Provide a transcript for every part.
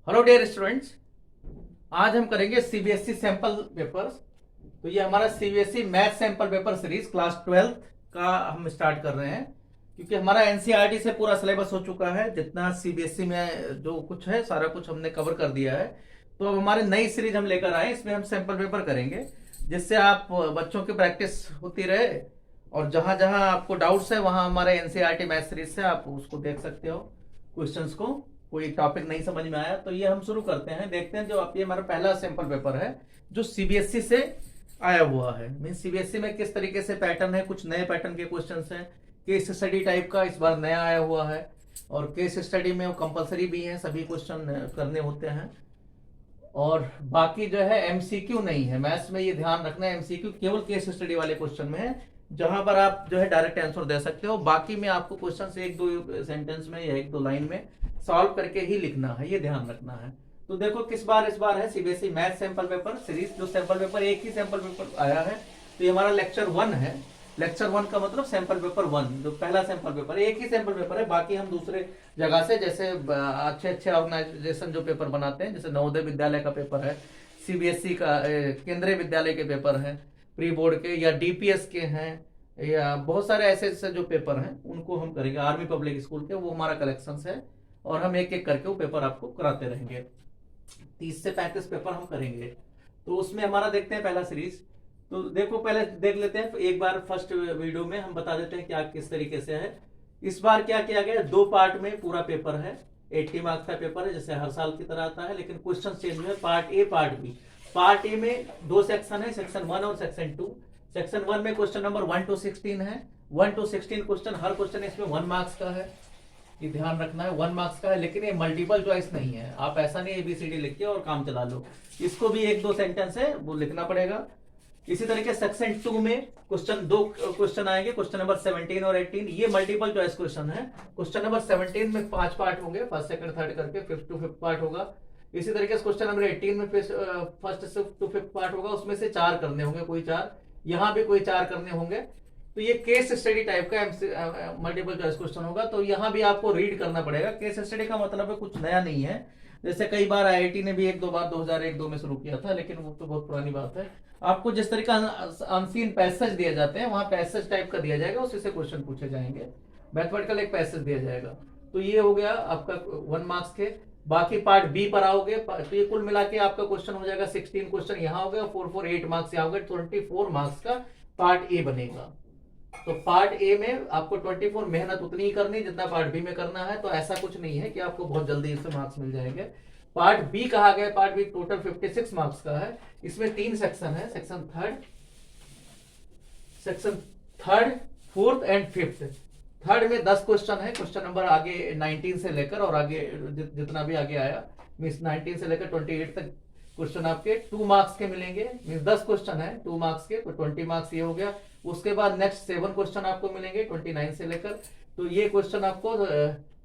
Hello dear students, आज हम करेंगे सीबीएसई सैंपल पेपर्स। तो ये हमारा CBSE math sample paper series class 12 का हम स्टार्ट कर रहे हैं, क्योंकि हमारा एनसीईआरटी से पूरा सिलेबस हो चुका है। जितना सीबीएसई में जो कुछ है सारा कुछ हमने कवर कर दिया है। तो अब हमारी नई सीरीज हम लेकर आए, इसमें हम सैंपल पेपर करेंगे, जिससे आप बच्चों की प्रैक्टिस होती रहे। और जहां जहां आपको डाउट्स है वहां हमारे एनसीईआरटी मैथ सीरीज से आप उसको देख सकते हो, क्वेश्चंस को। कोई टॉपिक नहीं समझ में आया तो ये हम शुरू करते हैं, देखते हैं। जो आप ये हमारा पहला सैंपल पेपर है जो सीबीएसई से आया हुआ है। मीन सीबीएसई में किस तरीके से पैटर्न है, कुछ नए पैटर्न के क्वेश्चंस हैं। केस स्टडी टाइप का इस बार नया आया हुआ है, और केस स्टडी में वो कंपलसरी भी है, सभी क्वेश्चन करने होते हैं। और बाकी जो है एमसीक्यू नहीं है मैथ्स में, ये ध्यान रखना है। एमसीक्यू केवल केस स्टडी वाले क्वेश्चन में है, जहां पर आप जो है डायरेक्ट आंसर दे सकते हो। बाकी में आपको क्वेश्चन एक दो सेंटेंस में या एक दो लाइन में सॉल्व करके ही लिखना है, ये ध्यान रखना है। तो देखो इस बार है CBSE math sample paper series. जो सैंपल पेपर एक ही सैंपल पेपर आया है, तो ये हमारा लेक्चर 1 है। लेक्चर 1 का मतलब सैंपल पेपर 1, जो पहला सैंपल पेपर है। एक ही सैंपल पेपर है, बाकी हम दूसरे जगह से, जैसे अच्छे अच्छे ऑर्गेनाइजेशन जो पेपर बनाते हैं, जैसे नवोदय विद्यालय का पेपर है, सीबीएसई का केंद्रीय विद्यालय के पेपर हैं, प्री बोर्ड के या डीपीएस के हैं, या बहुत सारे ऐसे ऐसे जो पेपर हैं उनको हम करेंगे। आर्मी पब्लिक स्कूल के वो हमारा कलेक्शन है, और हम एक एक करके वो पेपर आपको कराते रहेंगे। 30 से 35 पेपर हम करेंगे। तो उसमें हमारा देखते हैं पहला सीरीज। तो देखो पहले देख लेते हैं एक बार, फर्स्ट वीडियो में हम बता देते हैं क्या किस तरीके से है। इस बार क्या किया गया, 2 पार्ट में पूरा पेपर है। 80 मार्क्स का पेपर है, जैसे हर साल की तरह आता है, लेकिन क्वेश्चन चेंज हुए, part A part B. Part A में 2 सेक्शन है, सेक्शन 1 और सेक्शन 2। सेक्शन 1 में क्वेश्चन नंबर 1 to 16 है। 1 to 16 क्वेश्चन, हर क्वेश्चन इसमें 1 मार्क्स का है, ये ध्यान रखना है। 1 मार्क्स का है, लेकिन ये मल्टीपल चॉइस नहीं है। आप ऐसा नहीं एबीसीडी लिख के और काम चला लो, इसको भी एक दो सेंटेंस है वो लिखना पड़ेगा। इसी तरीके सेक्शन 2 में दो क्वेश्चन आएंगे, क्वेश्चन नंबर 17 और 18। ये मल्टीपल चॉइस क्वेश्चन है। क्वेश्चन नंबर 17 में 5 पार्ट होंगे, फर्स्ट सेकंड थर्ड करके, 5th to 5th पार्ट होगा। इसी तरीके से क्वेश्चन नंबर 18 में फर्स्ट से टू 5th पार्ट होगा, उसमें से 4 करने होंगे, कोई 4, यहाँ भी कोई 4 करने होंगे। तो ये केस स्टडी टाइप का मल्टीपल चॉइस क्वेश्चन होगा। तो यहाँ भी आपको रीड करना पड़ेगा। केस स्टडी का मतलब है कुछ नया नहीं है, जैसे कई बार आईआईटी ने भी एक दो बार 2001-2 में शुरू किया था, लेकिन वो तो बहुत पुरानी बात है। आपको जिस तरीका अनसीन पैसेज दिए जाते हैं, वहां पैसेज टाइप का दिया जाएगा, उसी से क्वेश्चन पूछे जाएंगे। मैथमेटिकल एक पैसेज दिया जाएगा। तो ये हो गया आपका 1 मार्क्स के। बाकी पार्ट बी पर आओगे तो ये कुल मिला के आपका क्वेश्चन हो जाएगा 16 क्वेश्चन यहाँ हो गया, 8 मार्क्स यहाँ हो गए, 24 मार्क्स का पार्ट ए बनेगा। तो पार्ट ए में आपको 24 मेहनत उतनी ही करनी जितना पार्ट बी में करना है। तो ऐसा कुछ नहीं है कि आपको बहुत जल्दी इससे मार्क्स मिल जाएंगे। पार्ट बी कहा गया, पार्ट बी टोटल 56 मार्क्स का है। इसमें 3 सेक्शन है, section third, fourth and fifth. Third में 10 क्वेश्चन है, क्वेश्चन नंबर आगे 19 से लेकर और आगे जितना भी आगे आया, मीन्स 19 से लेकर 28 तक क्वेश्चन आपके 2 मार्क्स के मिलेंगे। मीन्स 10 क्वेश्चन है 2 मार्क्स के, तो 20 मार्क्स ये हो गया। उसके बाद नेक्स्ट 7 क्वेश्चन आपको मिलेंगे 29 से लेकर, तो ये क्वेश्चन आपको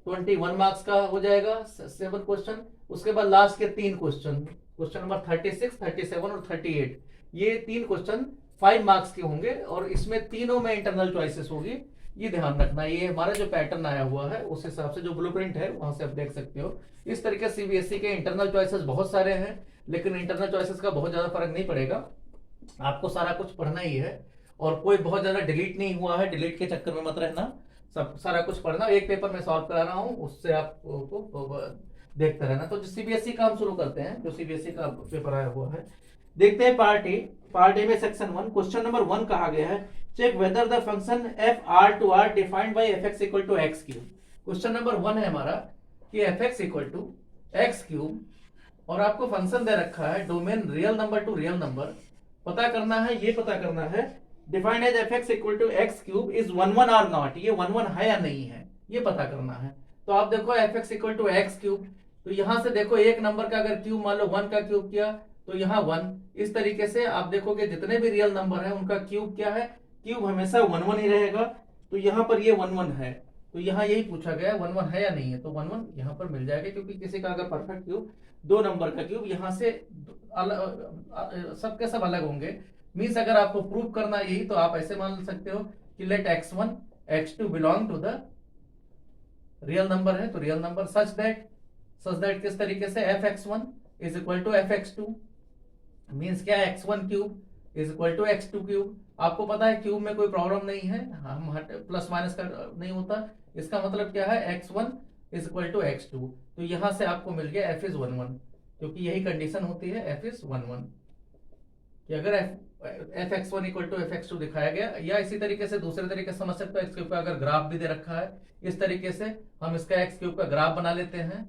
21 मार्क्स का हो जाएगा 7 क्वेश्चन। उसके बाद लास्ट के 3 क्वेश्चन, क्वेश्चन नंबर 36, 37 और 38, ये 3 क्वेश्चन 5 मार्क्स के होंगे, और इसमें तीनों में इंटरनल चॉइसेस होगी। ये ध्यान रखना, ये हमारा जो पैटर्न आया हुआ है उस हिसाब से जो ब्लूप्रिंट है वहां से आप देख सकते हो। इस तरीके से सीबीएसई के इंटरनल चॉइसेस बहुत सारे हैं, लेकिन इंटरनल चॉइसेस का बहुत ज्यादा फर्क नहीं पड़ेगा, आपको सारा कुछ पढ़ना ही है। और कोई बहुत ज्यादा डिलीट नहीं हुआ है, डिलीट के चक्कर में मत रहना, सब सारा कुछ पढ़ना। एक पेपर में सॉल्व करा रहा हूँ, उससे आपको देखते रहना। तो सीबीएसई का हम शुरू करते हैं, जो सीबीएसई का पेपर आया हुआ है। देखते हैं पार्ट ए। पार्ट ए में सेक्शन 1, क्वेश्चन नंबर 1 कहा गया है, check whether the function f R to R defined by f x equal to x cube. Question number 1 है हमारा कि f x equal to x cube, और आपको function दे रखा है domain real number to real number. पता करना है, ये पता करना है defined as f x equal to x cube is 1 और नॉट, ये 1 है या नहीं है, ये पता करना है। तो आप देखो f x equal to x cube, तो यहां से देखो एक नंबर का अगर क्यूब मान लो 1 का क्यूब किया तो यहाँ 1। इस तरीके से आप देखोगे जितने भी रियल नंबर है उनका क्यूब क्या है, क्यूब हमेशा 1 ही रहेगा। तो यहाँ पर ये 1 है, तो यहाँ यही पूछा गया 1 है या नहीं है, तो 1 यहाँ पर मिल जाएगा, क्योंकि किसी का अगर परफेक्ट क्यूब 2 नंबर का क्यूब यहाँ से सबके सब अलग होंगे। मीन्स अगर आपको प्रूव करना यही, तो आप ऐसे मान सकते हो कि let x1 x2 belong to the real number है, तो real number such that such that किस तरीके से fx1 is equal to fx2 means क्या है x1 cube is equal to x2 cube. आपको पता है क्यूब में कोई प्रॉब्लम नहीं है, हम प्लस माइनस का नहीं होता। इसका मतलब क्या है x1 is equal to x2। तो यहां से आपको मिल गया f इज 11 क्योंकि यही कंडीशन होती है f इज 11 कि अगर fx1 इक्वल टू fx2 दिखाया गया, या इसी तरीके से दूसरे तरीके से समझ सकते हो, x क्यूब का अगर ग्राफ भी दे रखा है इस तरीके से हम इसका x क्यूब का ग्राफ बना लेते हैं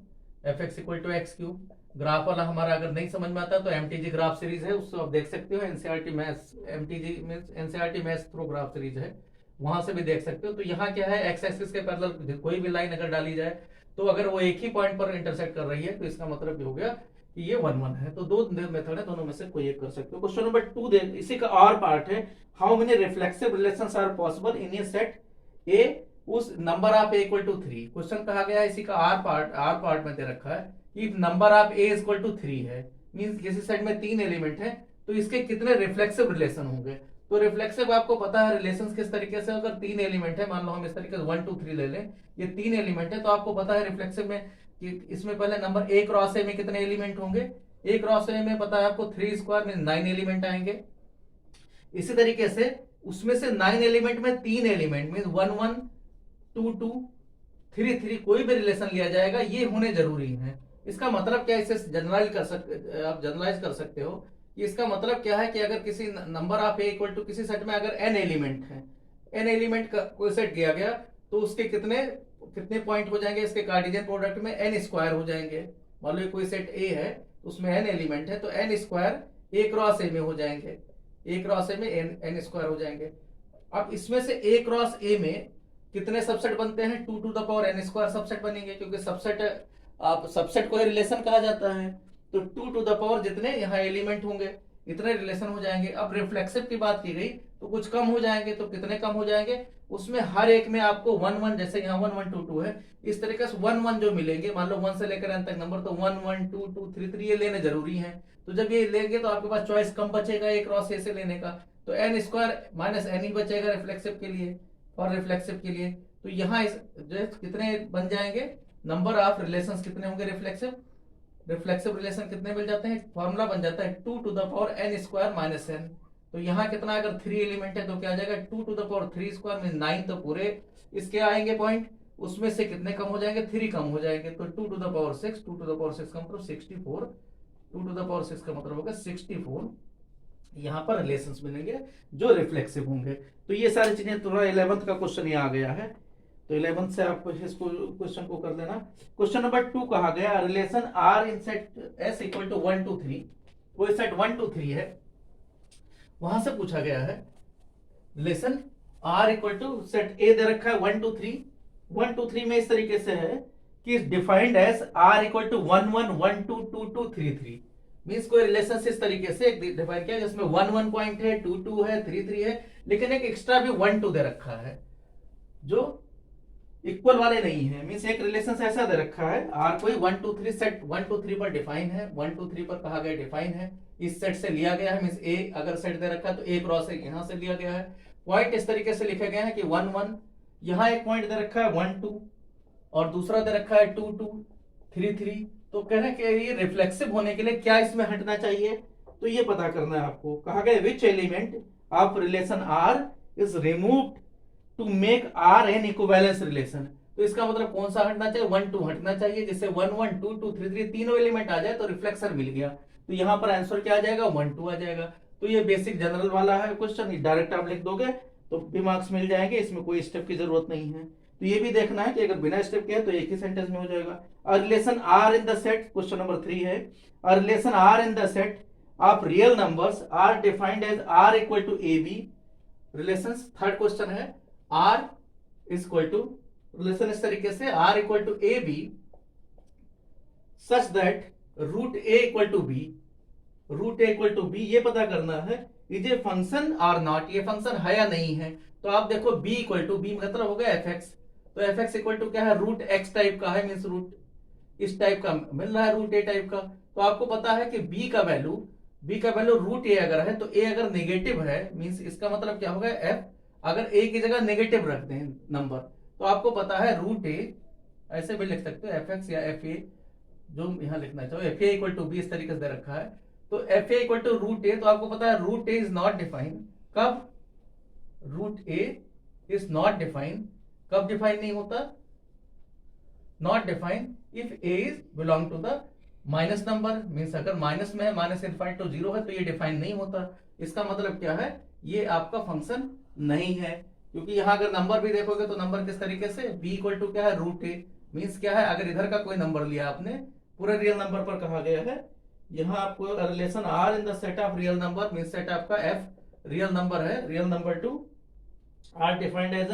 fx equal to x cube. Graph वाला हमारा अगर नहीं समझ में आता तो एमटीजी ग्राफ सीरीज है, उसको आप देख सकते हो। NCERT maths MTG means NCERT maths through graph series है, वहां से भी देख सकते हो। तो यहाँ क्या है, एक्स एक्सिस के पैरेलल कोई भी लाइन अगर डाली जाए तो अगर वो एक ही पॉइंट पर इंटरसेक्ट कर रही है तो इसका मतलब ये हो गया कि ये 1 1 है। तो दो मेथड है, दोनों में से कोई एक कर सकते हो। क्वेश्चन नंबर 2 देख, इसी का और पार्ट है, how many reflexive relations are possible in a set A whose number of A equal to 3। Question कहा गया है, इसी का आर पार्ट में दे रखा है कि number of A is equal to 3 है, मींस किसी सेट में 3 एलिमेंट है तो इसके कितने रिफ्लेक्सिव रिलेशन होंगे। तो रिफ्लेक्सिव आपको पता है रिलेशंस किस तरीके से, अगर 3 एलिमेंट है, मान लो हम इस तरीके से 1 2 3 ले लें, ये 3 एलिमेंट है, तो आपको पता है रिफ्लेक्सिव में कि इसमें पहले नंबर ए क्रॉस ए में कितने एलिमेंट होंगे, ए क्रॉस ए में पता है आपको 3 स्क्वायर में 9 एलिमेंट आएंगे। इसी तरीके से उसमें से 9 एलिमेंट में 3 एलिमेंट मीन 1 1 2 2 3 3 कोई भी रिलेशन लिया जाएगा, ये होने जरूरी है। इसका मतलब क्या है, इसे जनरलाइज कर सकते हो कि इसका मतलब क्या है कि अगर किसी number of A equal to किसी सेट में अगर n एलिमेंट है, n एलिमेंट का कोई सेट दिया गया तो उसके कितने पॉइंट हो जाएंगे, इसके कार्टेशियन प्रोडक्ट में n स्क्वायर हो जाएंगे। मान लो कोई सेट ए है उसमें n एलिमेंट है तो n स्क्वायर ए क्रॉस ए में हो जाएंगे, ए क्रॉस ए में n स्क्वायर हो जाएंगे। अब इसमें से ए क्रॉस ए में कितने सबसेट बनते हैं, 2 to the power n square subset बनेंगे, क्योंकि सबसेट को रिलेशन कहा जाता है। तो 2 टू द पावर जितने यहाँ एलिमेंट होंगे इतने रिलेशन हो जाएंगे। अब रिफ्लेक्सिव की बात की गई तो कुछ कम हो जाएंगे, तो कितने कम हो जाएंगे, उसमें हर एक में आपको 1 1, जैसे यहाँ 1 1 2 2 है, इस तरीके से 1 1 जो मिलेंगे, मान लो 1 से लेकर n तक नंबर, तो 1 1 2 2 3 3 ये लेने जरूरी है। तो जब ये लेंगे तो आपके पास चॉइस कम बचेगा ए क्रॉस ए से लेने का, तो n स्क्वायर माइनस n ही बचेगा रिफ्लेक्सिव के लिए और रिफ्लेक्सिव के लिए। तो यहाँ जो कितने बन जाएंगे, नंबर ऑफ रिलेशंस कितने होंगे, रिफ्लेक्सिव रिलेशन कितने मिल जाते हैं, फॉर्मूला बन जाता है 2 to the power n square minus n। तो यहाँ कितना, अगर 3 एलिमेंट है तो क्या आ जाएगा 2 टू द पावर 3 स्क्वायर में 9, तो पूरे इसके आएंगे पॉइंट, उसमें से कितने कम हो जाएंगे, 3 कम हो जाएंगे। तो 2 to the power 6, 2 to the power 6 का मतलब 64, 2 टू द पावर 6 का मतलब होगा 64 यहाँ पर रिलेशंस मिलेंगे जो रिफ्लेक्सिव होंगे। तो ये सारी चीजें थोड़ा 11th का क्वेश्चन ये आ गया है, तो 11th से आप इसको क्वेश्चन को कर लेना। क्वेश्चन नंबर 2 कहा गया, relation R in set S equal to 1 2 3, कोई सेट 1 2 3 है, वहां से पूछा गया है relation R equal to set A दे रखा है 1 2 3, 1 2 3 में इस तरीके से है कि defined as R equal to 1 1 1 2 2 2 3 3, means कोई रिलेशन इस तरीके से डिफाइन किया जिसमें 1 1 पॉइंट है, 2 2 है, 3 3 है, लेकिन एक एक्स्ट्रा भी 1 2 दे रखा है जो इक्वल वाले नहीं है। मींस एक रिलेशन ऐसा दे रखा है आर कोई 1 2 3 सेट 1 2 3 पर डिफाइन है, 1 2 3 पर कहा गया डिफाइन है, इस सेट से लिया गया है, मींस ए अगर सेट दे रखा है तो ए क्रॉस ए यहां से लिया गया है। पॉइंट इस तरीके से लिखे गए हैं कि 1 1, यहां एक पॉइंट दे रखा है 1 2 और दूसरा दे रखा है 2 2 3 3। तो कह रहे हैं कि ये रिफ्लेक्सिव होने के लिए क्या इसमें हटना चाहिए, तो ये पता करना है आपको। कहा गया which element of relation R is removed to make R an equivalence relation. तो इसका मतलब कौन सा हटना चाहिए, 1 2 हटना चाहिए, जिससे 1 1 2 2 3 3 तीनों एलिमेंट आ जाए तो रिफ्लेक्शन मिल गया। तो यहाँ पर आंसर क्या आ जाएगा, 1 2 आ जाएगा। तो ये बेसिक जनरल वाला है क्वेश्चन, डायरेक्ट आप लिख दोगे तो भी मार्क्स मिल जाएंगे, इसमें कोई स्टेप की जरूरत नहीं है। तो ये भी देखना है कि अगर बिना स्टेप के है तो एक ही सेंटेंस में हो जाएगा। A relation R in the set, question number 3 है, a relation R in the set of real numbers R defined as R equal to A B relations. Third question है R is equal to relation इस तरीके से R equal to A B such that root A equal to B, root A equal to B ये पता करना है is a function or not, ये function है या नहीं है। तो आप देखो b इक्वल टू बी मतलब हो गया एफ एक्स, तो एफ एक्स इक्वल टू क्या है, रूट एक्स टाइप का है, मीन्स रूट इस टाइप का मिल रहा है, रूट ए टाइप का। तो आपको पता है कि b का वैल्यू रूट ए अगर है तो a अगर नेगेटिव है, मीन्स इसका मतलब क्या होगा f अगर a की जगह नेगेटिव रखते हैं नंबर, तो आपको पता है रूट ए ऐसे भी लिख सकते हो एफ एक्स या एफ ए जो यहाँ लिखना चाहो, F A equal to B इस तरीके से दे रखा है, तो F A equal to root A, तो आपको पता है root A is not defined. कब root A is not defined, कब डिफाइन नहीं होता, not defined if A is belong to the minus number, means अगर माइनस में है, माइनस इनफाइनाइट टू जीरो है, तो ये डिफाइन नहीं होता। इसका मतलब क्या है, ये आपका फंक्शन नहीं है, क्योंकि यहाँ अगर नंबर भी देखोगे तो नंबर किस तरीके से, b इक्वल टू क्या है रूट ए, मीन्स क्या है, अगर इधर का कोई नंबर लिया आपने, पूरे रियल नंबर पर कहा गया है, यहाँ आपको relation R in the set of real number, means set आपका एफ रियल नंबर है, real number to R defined as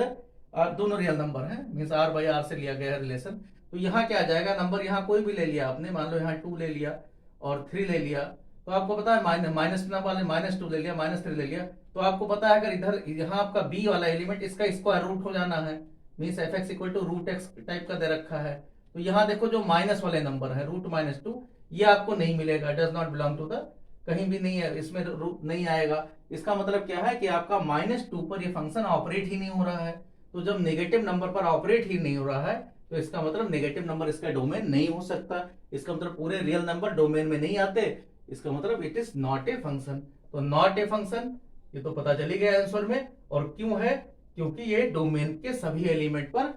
दोनों रियल नंबर है, मीन्स आर बाई आर से लिया गया है रिलेशन। तो यहाँ क्या आ जाएगा, नंबर यहाँ कोई भी ले लिया आपने, मान लो यहाँ 2 ले लिया और 3 ले लिया, तो आपको पता है माइनस वाले -2 ले लिया, -3 ले लिया, तो आपको पता है अगर इधर यहाँ आपका बी वाला एलिमेंट इसका स्क्वायर रूट हो जाना है, means f x equal to root x type का दे रखा है। तो यहाँ देखो जो माइनस वाले नंबर है रूट -2, ये आपको नहीं मिलेगा, does not belong to the, कहीं भी नहीं है, इसमें रूट नहीं आएगा। इसका मतलब क्या है कि आपका -2 पर ये फंक्शन ऑपरेट ही नहीं हो रहा है। तो जब नेगेटिव नंबर पर ऑपरेट ही नहीं हो रहा है, तो इसका मतलब नेगेटिव नंबर इसका डोमेन नहीं हो सकता, इसका मतलब पूरे रियल नंबर डोमेन में नहीं आते, इसका मतलब it is not a function. तो नॉट ए फंक्शन, ये तो पता चली गया आंसर में, और क्यों है, क्योंकि ये डोमेन के सभी एलिमेंट पर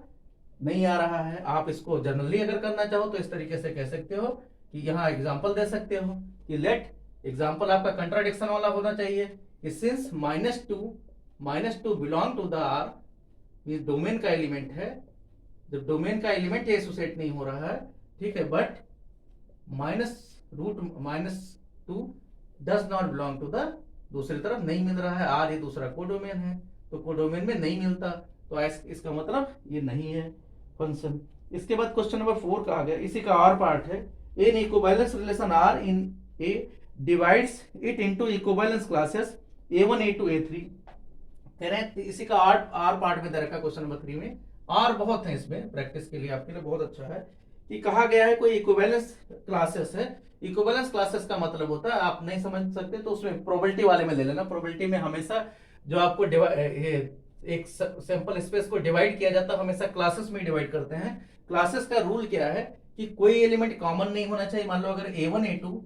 नहीं आ रहा है। आप इसको जनरली अगर करना चाहो तो इस तरीके से कह सकते हो कि यहाँ एग्जांपल दे सकते हो कि लेट, एग्जांपल आपका कंट्राडिक्शन वाला होना चाहिए कि since -2 belong to the R, ये डोमेन का एलिमेंट है, जब डोमेन का एलिमेंट एसोसिएट नहीं हो रहा है, ठीक है, but -2 does not belong to the, दूसरी तरफ नहीं मिल रहा है, आर ये दूसरा कोडोमेन है, तो कोडोमेन में नहीं मिलता, तो इसका मतलब ये नहीं है फंक्शन। इसके बाद क्वेश्चन नंबर 4 का आ गया, इसी का और पार्ट है, in equivalence relation R in A divides it into equivalence classes A1 A2 A3, कह रहे हैं इसी का आर पार्ट में दे रखा क्वेश्चन नंबर 3 में, आर बहुत है इसमें, प्रैक्टिस के लिए आपके लिए बहुत अच्छा है कि कहा गया है कोई इक्विवेलेंस क्लासेस है। इक्विवेलेंस क्लासेस का मतलब होता है, आप नहीं समझ सकते तो उसमें प्रोबेबिलिटी वाले में ले लेना, प्रोबेबिलिटी में हमेशा जो आपको एक सैंपल स्पेस को डिवाइड किया जाता है, हमेशा क्लासेस में डिवाइड करते हैं। क्लासेस का रूल क्या है कि कोई एलिमेंट कॉमन नहीं होना चाहिए। मान लो अगर A1 A2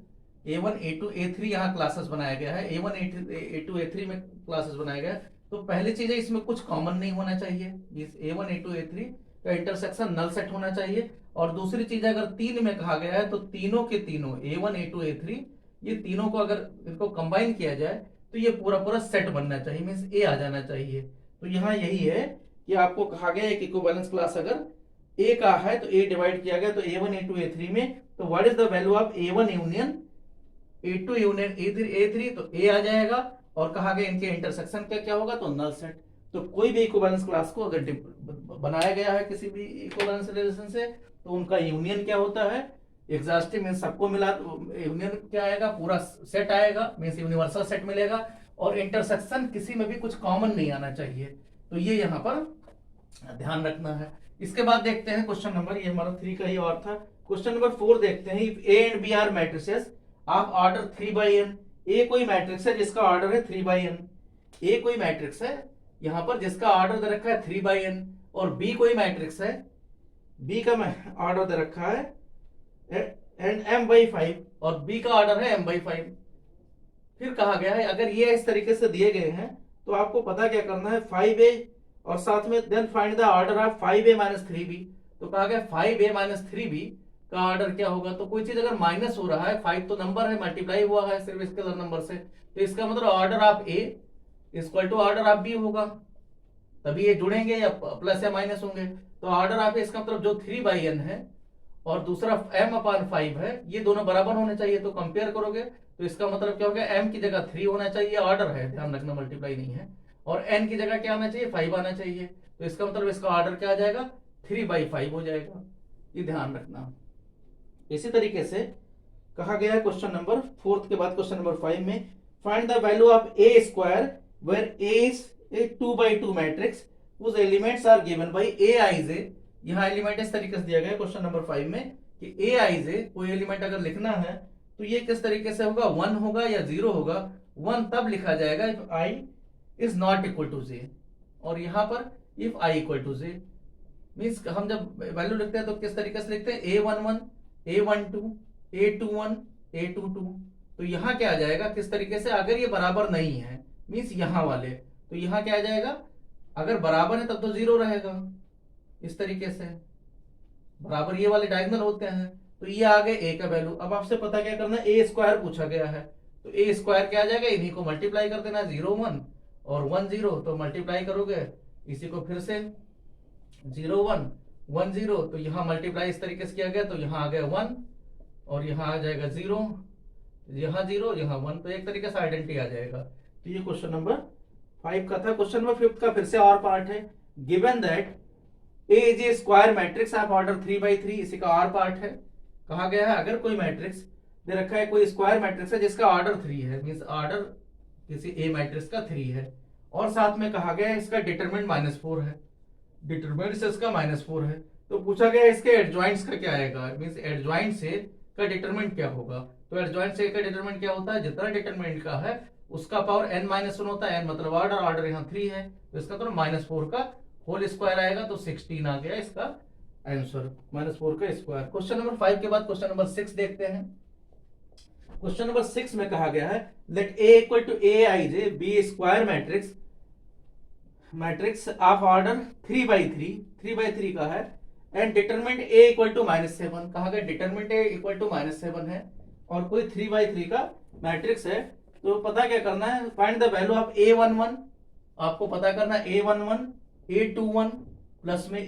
A3 यहाँ क्लासेस बनाया गया है, A1 A2 A3 में क्लासेस बनाया गया है, तो पहली चीज है इसमें कुछ कॉमन नहीं होना चाहिए, इस A1 A2 A3 का इंटरसेक्शन नल सेट होना चाहिए। और दूसरी चीज अगर 3 में कहा गया है तो तीनों के तीनों A1 A2 A3 ये तीनों को अगर इनको कंबाइन किया जाए तो ये पूरा पूरा सेट बनना चाहिए, मीन्स A आ जाना चाहिए। तो यहाँ यही है कि आपको कहा गया है कि इक्विवेलेंस क्लास अगर A का है तो A डिवाइड किया गया तो A1 A2 A3 में, तो what is the value of A1 union A2 union A3 तो A आ जाएगा, और कहा गया इनके इंटरसेक्शन का क्या होगा, तो नल सेट। तो कोई भी इक्विवेलेंस क्लास को अगर बनाया गया है किसी भी इक्विवेलेंस रिलेशन से, तो उनका यूनियन क्या होता है, एग्जॉस्टिव मींस सबको मिला, यूनियन क्या आएगा, पूरा सेट आएगा, मींस यूनिवर्सल सेट मिलेगा, और इंटरसेक्शन किसी में भी कुछ कॉमन नहीं आना चाहिए। तो ये यहाँ पर ध्यान रखना है। इसके बाद देखते हैं क्वेश्चन नंबर, ये हमारा 3 का ही और था, क्वेश्चन नंबर 4 देखते हैं। If A and B are matrices of order 3/n, A कोई मैट्रिक्स है जिसका ऑर्डर है 3/n, A कोई मैट्रिक्स है यहां पर जिसका ऑर्डर दे रखा है 3/n, और B कोई मैट्रिक्स है, B का ऑर्डर दे रखा है एंड m/5, और B का ऑर्डर है m/5। फिर कहा गया है अगर ये इस तरीके से दिए गए हैं तो आपको पता क्या करना है, 5A और साथ में then find the order of 5A - 3B। तो कहा गया 5A - 3B का ऑर्डर क्या होगा, तो कोई चीज अगर माइनस हो रहा है, 5 तो नंबर है, मल्टीप्लाई हुआ है सिर्फ स्केलर नंबर से, तो इसका मतलब order of A equal to order of B होगा, तभी ये जुड़ेंगे या प्लस या माइनस होंगे। तो ऑर्डर ऑफ A इसका मतलब जो 3/n है और दूसरा m/5 है, ये दोनों बराबर होने चाहिए, तो कंपेयर करोगे तो इसका मतलब क्या हो गया, m की जगह 3 होना चाहिए, ऑर्डर है, ध्यान रखना मल्टीप्लाई नहीं है, और n की जगह क्या आना चाहिए, 5 आना चाहिए, तो इसका मतलब इसका ऑर्डर क्या आ जाएगा, 3/5 हो जाएगा, ये ध्यान रखना। इसी तरीके से कहा गया है क्वेश्चन नंबर 4 के बाद क्वेश्चन नंबर 5 में, find the value of A square where A is a 2/2 matrix whose elements are given by Aij। यहाँ एलिमेंट इस तरीके से दिया गया है क्वेश्चन नंबर 5 में कि Aij कोई एलिमेंट अगर लिखना है तो ये किस तरीके से होगा, 1 होगा या 0 होगा। 1 तब लिखा जाएगा if I is not equal to J, और यहाँ पर if I equal to J, means हम जब वैल्यू लिखते हैं तो किस तरीके से लिखते हैं, A11 A12 A21 A22। तो यहाँ क्या आ जाएगा किस तरीके से, अगर ये बराबर नहीं है मीन्स यहाँ वाले, तो यहाँ क्या आ जाएगा, अगर बराबर है तब तो जीरो रहेगा, इस तरीके से बराबर ये वाले डायगोनल होते हैं। तो ये आ गए ए का वैल्यू। अब आपसे पता क्या करना है, ए स्क्वायर पूछा गया है, तो ए स्क्वायर क्या आ जाएगा, इन्हीं को मल्टीप्लाई कर देना, 0 1 और 1 0, तो मल्टीप्लाई करोगे इसी को फिर से 0 1 1 0, तो यहाँ मल्टीप्लाई इस तरीके से किया गया, तो यहाँ आ गया 1 और यहाँ आ जाएगा 0, यहाँ 0 यहाँ 1, तो एक तरीके से आइडेंटिटी आ जाएगा। तो ये क्वेश्चन नंबर 5 का था। क्वेश्चन नंबर 5 का फिर से और पार्ट है, given that A is a square matrix of order 3/3, इसी का और पार्ट है। कहा गया है अगर कोई मैट्रिक्स दे रखा है, कोई स्क्वायर मैट्रिक्स है जिसका ऑर्डर 3 है, मींस ऑर्डर किसी ए मैट्रिक्स का 3 है, और साथ में कहा गया है इसका डिटरमिनेंट -4 है, डिटरमिनेंट से इसका -4 है, तो पूछा गया इसके एडजॉइंट्स का क्या आएगा, मींस एडजॉइंट से का डिटरमिनेंट क्या होगा। तो एडजॉइंट से का डिटरमिनेंट क्या होता है, जितना डिटरमिनेंट का है उसका पावर n-1 होता है, n मतलब ऑर्डर, ऑर्डर यहाँ 3 है, तो इसका तो -4 का होल स्क्वायर आएगा, तो 16 आ गया इसका आंसर, -4 का स्क्वायर। क्वेश्चन नंबर 5 के बाद क्वेश्चन नंबर 6 देखते हैं। क्वेश्चन नंबर 6 में कहा गया है let a equal to aij be square matrix of order 3/3 का है, and determinant a equal to -7, कहा गया डिटरमिनेंट a इक्वल टू -7 है, और कोई 3/3 का मैट्रिक्स है, तो पता क्या करना है, find the value of a11, आपको पता करना है a11 A21 प्लस में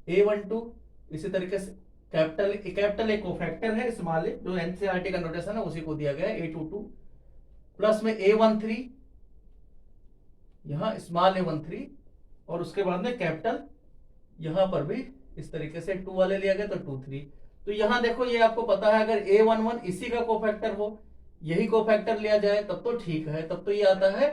A12 इसी तरीके से कैपिटल ए कोफैक्टर है, स्मॉल ए जो एनसीईआरटी का नोटेशन है उसी को दिया गया है, A22 प्लस में A13, यहां स्मॉल A13, और उसके बाद में कैपिटल यहां पर भी इस तरीके से 2 वाले लिया गया, तो 23। तो यहां देखो ये आपको पता है अगर A11 इसी का कोफैक्टर हो, यही कोफैक्टर लिया जाए तब तो ठीक है, तब तो ये आता है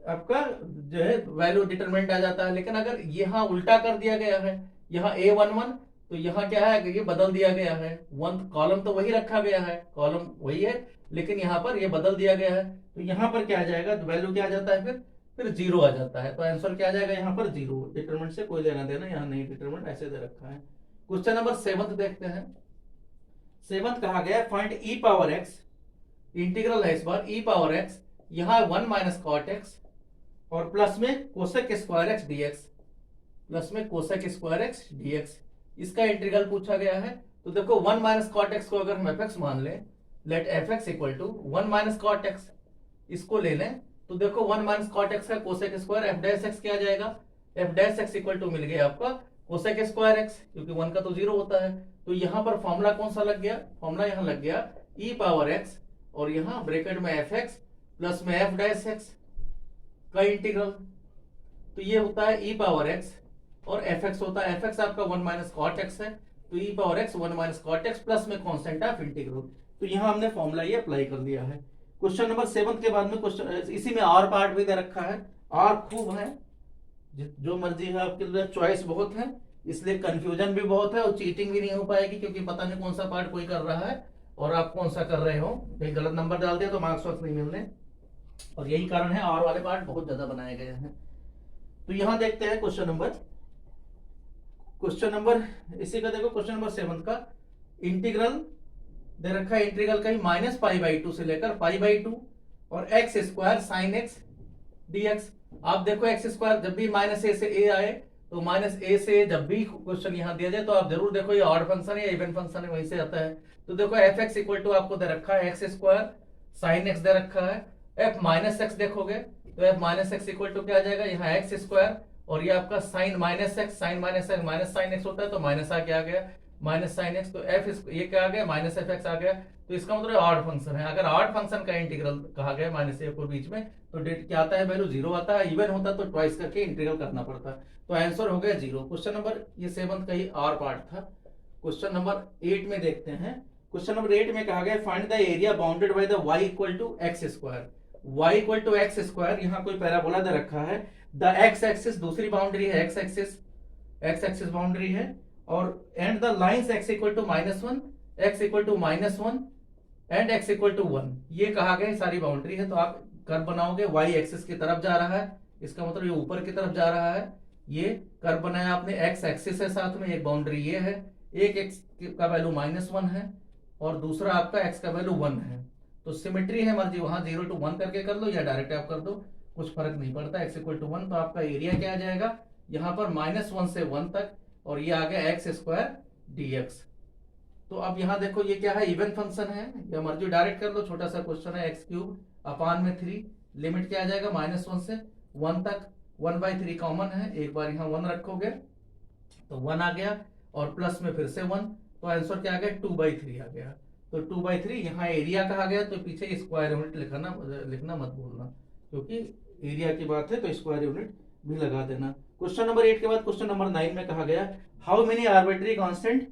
आपका जो है वैल्यू डिटरमिनेंट आ जाता है। लेकिन अगर यहाँ उल्टा कर दिया गया है, यहाँ A11, तो यहाँ क्या है, ये बदल दिया गया है, 1 कॉलम तो वही रखा गया है, कॉलम वही है, लेकिन यहाँ पर ये बदल दिया गया है, तो यहाँ पर क्या आ जाएगा, वैल्यू क्या आ जाता है, फिर 0 आ जाता है, तो आंसर क्या आ जाएगा यहाँ पर 0, डिटरमिनेंट से कोई लेना देना यहाँ नहीं, डिटरमिनेंट ऐसे दे रखा है। क्वेश्चन नंबर 7 देखते हैं। 7 कहा गया find e power x, integral है इस बार e पावर x, यहाँ 1 माइनस कॉट x और प्लस में cosec square x dx, plus में कोसेक स्क्वायर एक्स dx, इसका इंटीग्रल पूछा गया है। तो देखो 1 माइनस कॉट एक्स को अगर हम fx मान लें, let fx equal to 1 minus cot X, इसको ले लें, तो देखो 1 माइनस कॉट एक्स का cosec square f dash X क्या आ जाएगा, f dash X equal to मिल गया आपका कोसेक स्क्वायर एक्स, क्योंकि 1 का तो 0 होता है, तो यहाँ पर फॉर्मूला कौन सा लग गया, फॉर्मूला यहाँ लग गया e पावर x और यहाँ ब्रैकेट में fx प्लस में f डैश एक्स का इंटीग्रल, तो ये होता है e पावर x और fx होता है, fx आपका 1 माइनस कॉट x है, तो e power x 1 minus cot x plus में कांस्टेंट ऑफ इंटीग्रल, तो यहाँ हमने फॉर्मूला ये अप्लाई कर दिया है। क्वेश्चन नंबर 7 के बाद में क्वेश्चन इसी में और पार्ट भी दे रखा है, और खूब है, जो मर्जी है आपके लिए, चॉइस बहुत है, इसलिए कंफ्यूजन भी बहुत है और चीटिंग भी नहीं हो पाएगी, क्योंकि पता नहीं कौन सा पार्ट कोई कर रहा है और आप कौन सा कर रहे हो, कहीं गलत नंबर डाल दिया तो मार्क्स वार्क्स नहीं मिलने, और यही कारण है और वाले पार्ट बहुत ज्यादा बनाए गए हैं। तो यहां देखते हैं क्वेश्चन नंबर इसी का देखो, क्वेश्चन नंबर 7 का इंटीग्रल दे रखा है, इंटीग्रल का ही -π/2 से लेकर π/2 और x square sine x dx। आप देखो x स्क्वायर जब भी -a से a आए, तो -a से जब भी क्वेश्चन यहाँ दिया जाए तो आप जरूर देखो ये ऑड फंक्शन है या इवन फंक्शन है, वहीं से आता है। तो देखो fx इक्वल टू आपको दे रखा है x स्क्वायर साइन x दे रखा है, f माइनस एक्स देखोगे तो f minus x equal to क्या आ जाएगा, यहाँ एक्स स्क्वायर और ये आपका sine minus x, sine minus x minus sine x होता है, तो माइनस आ गया माइनस साइन एक्स, तो f ये क्या आ गया माइनस एफ एक्स आ गया, तो इसका मतलब ऑड फंक्शन है। अगर ऑड फंक्शन का इंटीग्रल कहा गया माइनस ए को बीच में, तो क्या आता है, वैल्यू 0 आता है, इवन होता तो ट्वाइस करके इंटीग्रल करना पड़ता, तो आंसर हो गया 0। क्वेश्चन नंबर ये 7 का ही और पार्ट था। क्वेश्चन नंबर 8 में देखते हैं। क्वेश्चन नंबर 8 में कहा गया find the area bounded by the y equal to x square, y equal to x square, यहाँ कोई पैराबोला दे रखा है, द एक्स एक्सिस दूसरी बाउंड्री है, एक्स एक्सिस बाउंड्री है, और and the lines x equal to -1, x equal to -1 and x equal to 1, ये कहा गया सारी बाउंड्री है। तो आप कर्व बनाओगे, y एक्सिस की तरफ जा रहा है, इसका मतलब ये ऊपर की तरफ जा रहा है, ये कर्व बनाया आपने, x एक्सिस है साथ में, एक बाउंड्री ये है, एक एक्स का वैल्यू -1 है और दूसरा आपका एक्स का वैल्यू 1 है, तो सिमेट्री है मर्जी वहां 0 to 1 करके कर लो या डायरेक्ट आप कर दो, कुछ फर्क नहीं पड़ता। x इक्वल टू 1, तो आपका एरिया क्या आ जाएगा यहाँ पर -1 से 1 तक, और ये आ गया x² dx। तो अब यहाँ देखो ये क्या है, इवन फंक्शन है, या मर्जी डायरेक्ट कर लो, छोटा सा क्वेश्चन है। x³ अपान में 3, लिमिट क्या आ जाएगा -1 से 1 तक, 1/3 कॉमन है, एक बार यहाँ 1 रखोगे तो 1 आ गया, और प्लस में फिर से 1, तो आंसर क्या आ गया 2/3 आ गया। तो 2/3 यहाँ एरिया कहा गया, तो पीछे स्क्वायर यूनिट लिखना मत भूलना, क्योंकि एरिया की बात है तो स्क्वायर यूनिट भी लगा देना। क्वेश्चन नंबर 8 के बाद क्वेश्चन नंबर 9 में कहा गया how many arbitrary constant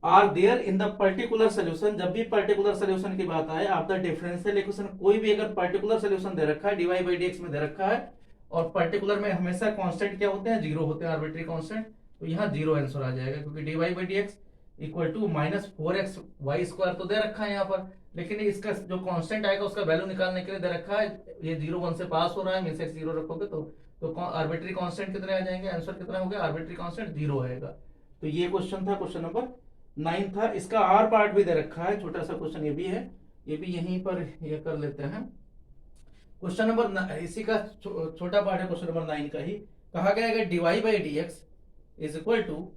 are there in the particular solution. जब भी पर्टिकुलर सोल्यूशन की बात आए, आप द डिफरेंशियल इक्वेशन, कोई भी अगर पर्टिकुलर सोल्यूशन दे रखा है, dy/dx में दे रखा है, और पर्टिकुलर में हमेशा कांस्टेंट क्या होते हैं, 0 होते हैं आर्बिट्री कांस्टेंट, तो यहाँ 0 आंसर आ जाएगा, क्योंकि dy/dx इक्वल टू -4xy² तो दे रखा है यहाँ पर, लेकिन इसका जो कांस्टेंट आएगा उसका वैल्यू निकालने के लिए दे रखा है, ये 0 1 से पास हो रहा है, मींस x 0 रखोगे तो आर्बिट्री कांस्टेंट कितने आ जाएंगे, आंसर कितना हो गया, आर्बिट्री कांस्टेंट 0 आएगा। तो ये क्वेश्चन था, क्वेश्चन नंबर 9 था। इसका आर पार्ट भी दे रखा है, छोटा सा क्वेश्चन ये भी है, ये भी यहीं पर ये कर लेते हैं। क्वेश्चन नंबर इसी का छोटा पार्ट है, क्वेश्चन नंबर 9 का ही। कहा गया है dy/dx is equal to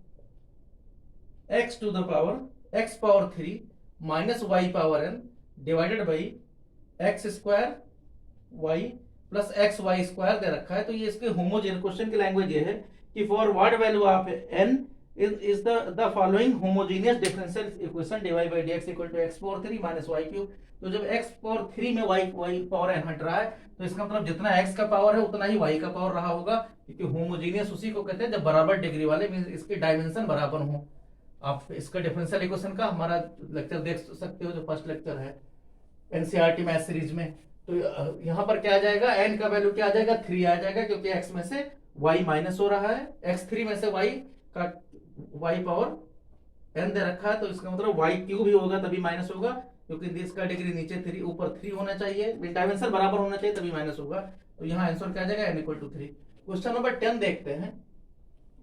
x to the power x power 3 minus y power n divided by x² y plus xy² दे रखा है। तो ये इसके होमोजेन, क्वेश्चन की लैंग्वेज ये है कि for what value of n is the following homogeneous differential equation dy/dx equal to x power 3 minus y cube। तो जब x power 3 में y power n हट रहा है, तो इसका मतलब जितना x का पावर है उतना ही y का पावर रहा होगा, क्योंकि होमोजेनियस उसी को कहते हैं जब बराबर डिग्री वाले, मींस इसके डायमेंशन बराबर हो। आप इसका डिफरेंशियल इक्वेशन का हमारा लेक्चर देख सकते हो, जो फर्स्ट लेक्चर है एनसीईआरटी मैथ सीरीज में। तो यहाँ पर क्या आ जाएगा, n का वैल्यू क्या आ जाएगा, 3 आ जाएगा, क्योंकि x में से y माइनस हो रहा है, x3 में से y का y पावर n दे रखा है, तो इसका मतलब y³ भी होगा तभी माइनस होगा, क्योंकि इसका डिग्री नीचे 3 ऊपर 3 होना चाहिए, डायमेंशन बराबर होना चाहिए तभी माइनस होगा। तो यहाँ आंसर क्या आ जाएगा, n equal to 3। Question number 10 देखते हैं।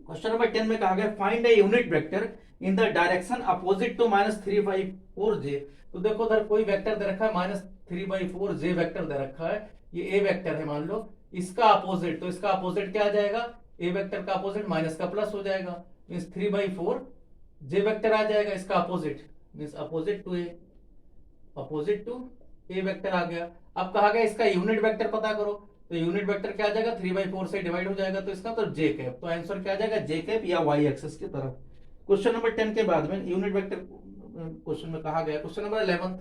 क्वेश्चन नंबर 10 में कहा गया find a unit vector in the direction opposite to -3/4j। तो देखो उधर कोई वेक्टर दे रखा है, -3/4j वेक्टर दे रखा है, ये ए वेक्टर है मान लो, इसका अपोजिट, तो इसका अपोजिट क्या आ जाएगा, ए वेक्टर का अपोजिट माइनस का प्लस हो जाएगा, मींस 3/4 वेक्टर आ जाएगा, इसका opposite means opposite to A vector आ गया। अब कहा गया इसका यूनिट वेक्टर पता करो, तो यूनिट वेक्टर क्या आ जाएगा, 3/4 से डिवाइड हो जाएगा, तो इसका तो j कैप, तो आंसर क्या आ जाएगा, j कैप या y एक्सिस की तरफ। क्वेश्चन नंबर 10 के बाद में यूनिट वेक्टर क्वेश्चन में कहा गया, क्वेश्चन नंबर 11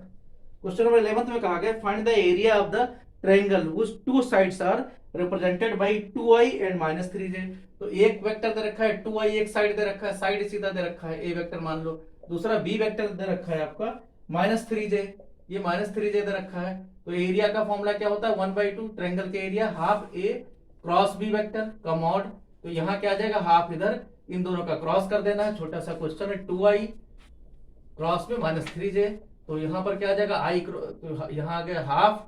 में कहा गया find the area of the triangle which two sides are represented by 2i and -3j। तो एक वेक्टर दे रखा है 2i, एक साइड दे रखा है, साइड सीधा दे रखा है, ए वेक्टर मान लो, दूसरा b वेक्टर दे रखा है आपका -3j, ये -3j दे रखा है। तो एरिया का फॉर्मूला क्या होता है, 1/2 ट्रायंगल के area half a cross b vector का मॉड। तो यहाँ क्या आ जाएगा, हाफ इधर, इन दोनों का क्रॉस कर देना है, छोटा सा क्वेश्चन है, 2i क्रॉस में -3j, तो यहाँ पर क्या आ जाएगा i, तो यहाँ आ गया हाफ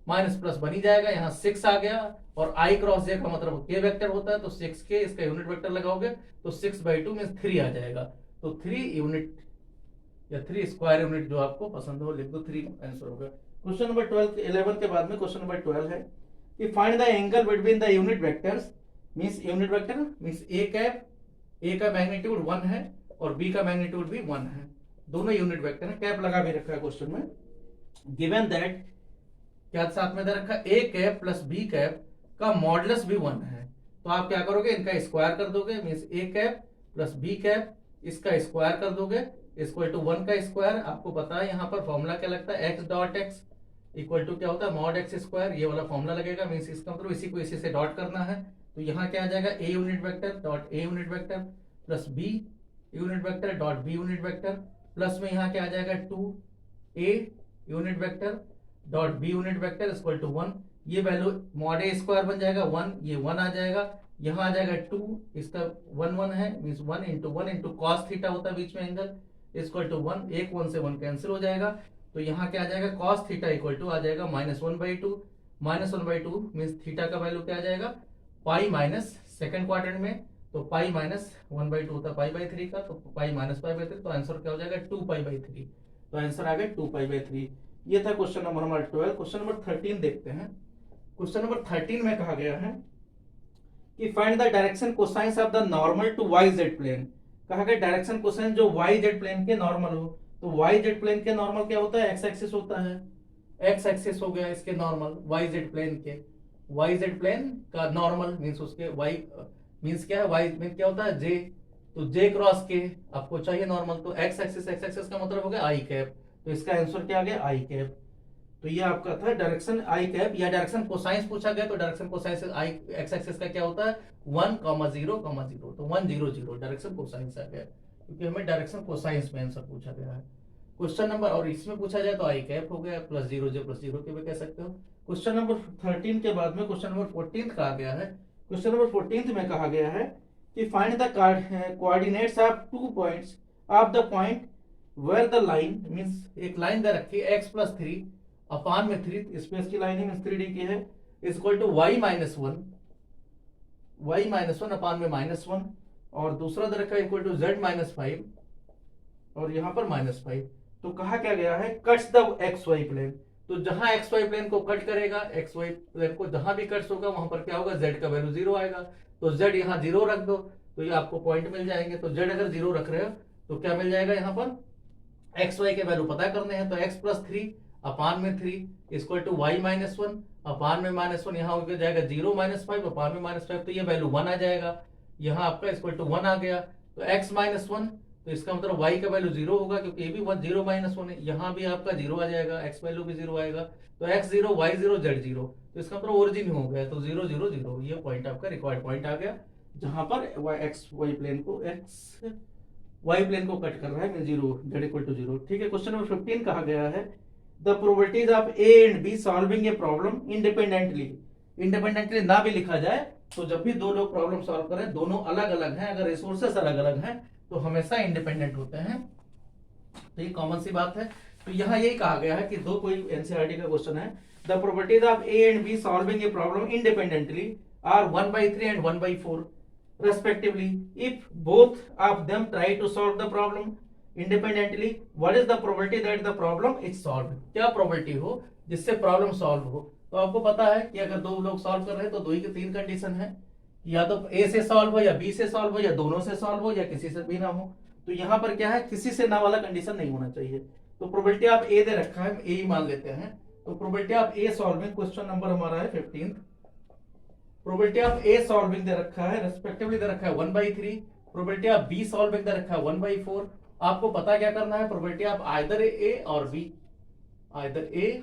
माइनस प्लस बनी जाएगा, यहाँ 6 आ गया, और i क्रॉस j का मतलब k वेक्टर होता है, तो 6k इसका यूनिट वेक्टर लगाओगे तो 6/2 में 3 आ जाएगा, तो 3 यूनिट या 3 स्क्वायर यूनिट जो आपको पसंद हो लिख दो, 3 आंसर होगा। क्वेश्चन नंबर 11 के बाद में क्वेश्चन नंबर 12 है कि find the angle between the unit vectors, means unit vector means a cap, a का मैग्नीट्यूड 1 है और b का मैग्नीट्यूड भी 1 है, दोनों यूनिट वेक्टर है, कैप लगा भी रखा है क्वेश्चन में। गिवन दैट क्या साथ में दे रखा है, a cap plus b cap का मॉडुलस भी 1 है, तो आप क्या करोगे, इनका स्क्वायर कर दोगे, means a cap plus b cap, इसका स्क्वायर कर दोगे, इक्वल टू 1 का स्क्वायर। आपको पता है यहाँ पर फॉर्मूला क्या लगता है, x dot x equal to क्या होता है, मॉड x स्क्वायर, ये वाला फॉर्मूला लगेगा, मींस इसका मतलब इसी को इसी से डॉट करना है। तो यहाँ क्या आ जाएगा, a unit vector dot a unit vector plus b unit vector dot b unit vector, plus में यहाँ क्या आ जाएगा 2a unit vector dot b unit vector equal to 1, ये वैल्यू मॉड a स्क्वायर बन जाएगा 1, ये 1 आ जाएगा, यहाँ आ जाएगा 2, इसका 1 है, मींस 1 इंटू कॉस थीटा होता है बीच में एंगल, इक्वल टू 1, एक 1 से 1 कैंसिल हो जाएगा, तो यहाँ क्या आ जाएगा, कॉस थीटा इक्वल टू आ जाएगा -1/2 मींस थीटा का वैल्यू क्या आ जाएगा, पाई माइनस सेकंड क्वाड्रेंट में तो पाई माइनस 1/2 होता है पाई/3 का, तो पाई माइनस पाई/3, तो आंसर क्या हो जाएगा 2 पाई/3। तो आंसर आ गया 2 पाई/3। ये था क्वेश्चन नंबर हमारा 12। क्वेश्चन नंबर 13 देखते हैं। क्वेश्चन नंबर 13 में कहा गया है कि find the direction cosines of the normal to y z plane. कहा गया डायरेक्शन कोसाइन जो वाई जेड प्लेन के नॉर्मल हो। तो वाई जेड प्लेन के नॉर्मल क्या होता है, एक्स एक्सिस होता है। एक्स एक्सिस हो गया इसके नॉर्मल वाई जेड प्लेन के। वाई जेड प्लेन का नॉर्मल मीन्स उसके वाई मीन्स क्या है, वाई मीन क्या होता है जे। तो जे क्रॉस के आपको चाहिए नॉर्मल, तो एक्स एक्सिस का मतलब हो गया आई कैप। तो इसका आंसर क्या आ गया आई कैप। तो ये आपका था डायरेक्शन आई कैप, या डायरेक्शन कोसाइंस पूछा गया तो डायरेक्शन कोसाइंस आई एक्स एक्सिस का क्या होता है 1,0,0, तो 1 0 0 डायरेक्शन कोसाइंस आ गया, क्योंकि हमें डायरेक्शन कोसाइंस में आंसर पूछा गया है। क्वेश्चन नंबर, और इसमें पूछा जाए तो आई कैप हो गया +0 के भी कह सकते हो। क्वेश्चन नंबर 13 के बाद में क्वेश्चन नंबर 14 कहा गया है। क्वेश्चन नंबर 14 में कहा गया है कि find the coordinates of 2 points of the point where the line means एक लाइन दे रखी है x+3 अपान में 3 स्पेस की लाइन है 3D की है, इज इक्वल टू y-1 अपान में -1, और दूसरा दे रखा है इक्वल टू z-5 और यहाँ पर -5। तो कहा क्या गया है कट्स द xy प्लेन। तो जहां xy प्लेन को कट करेगा, xy प्लेन को जहां भी कट्स होगा वहां पर क्या होगा z का वैल्यू 0 आएगा। तो z यहाँ 0 रख दो तो ये आपको पॉइंट मिल जाएंगे। तो z अगर 0 रख रहे हो तो क्या मिल जाएगा, यहाँ पर xy के वैल्यू पता करने हैं। तो x+3 अपान में 3 इक्वल टू y-1 अपान में -1, यहाँ हो जाएगा 0-5 अपान में -5, तो ये वैल्यू 1 आ जाएगा। यहाँ आपका इक्वल टू 1 आ गया। तो x-1 तो इसका मतलब y का वैल्यू 0 होगा, क्योंकि ये भी 0-1 है। यहाँ भी आपका 0 आ जाएगा, x वैल्यू भी 0 आएगा। तो x0 y0 z0, तो इसका मतलब ओरिजिन हो गया। तो 0 0 0 ये पॉइंट आपका रिक्वायर्ड पॉइंट आ गया, जहां पर xy प्लेन को y प्लेन को कट कर रहा है 0 z=0। ठीक है। क्वेश्चन नंबर 15 कहा गया है the probabilities of A and B solving a problem independently ना भी लिखा जाए तो जब भी दो लोग प्रॉब्लम सॉल्व करें, दोनों अलग अलग हैं, अगर रिसोर्सेस अलग अलग हैं तो हमेशा इंडिपेंडेंट होते हैं। तो ये कॉमन सी बात है। तो यहाँ यही कहा गया है कि दो कोई एनसीईआरटी का क्वेश्चन है, the probabilities of A and B solving a problem independently are 1/3 and 1/4 respectively. If both of them try to solve the problem independently, what is the probability that the problem is solved? क्या probability हो जिससे problem solve हो? तो आपको पता है कि अगर दो लोग सॉल्व कर रहे हैं तो दो ही की 3 कंडीशन है, या तो ए से सॉल्व हो, या बी से सॉल्व हो, या दोनों से सॉल्व हो, या किसी से भी ना हो। तो यहाँ पर क्या है, किसी से ना वाला कंडीशन नहीं होना चाहिए। तो प्रोबेबिलिटी आप ए दे रखा है, ए ही मान लेते हैं। तो probability of A solving, question number हमारा है 15, प्रोबेबिलिटी ऑफ ए सॉल्विंग दे रखा है, रेस्पेक्टिवली दे रखा है 1/3, प्रोबेबिलिटी ऑफ बी सॉल्विंग दे रखा है 1/4। आपको पता क्या करना है, प्रोबेबिलिटी ऑफ आइदर ए और बी, आइदर ए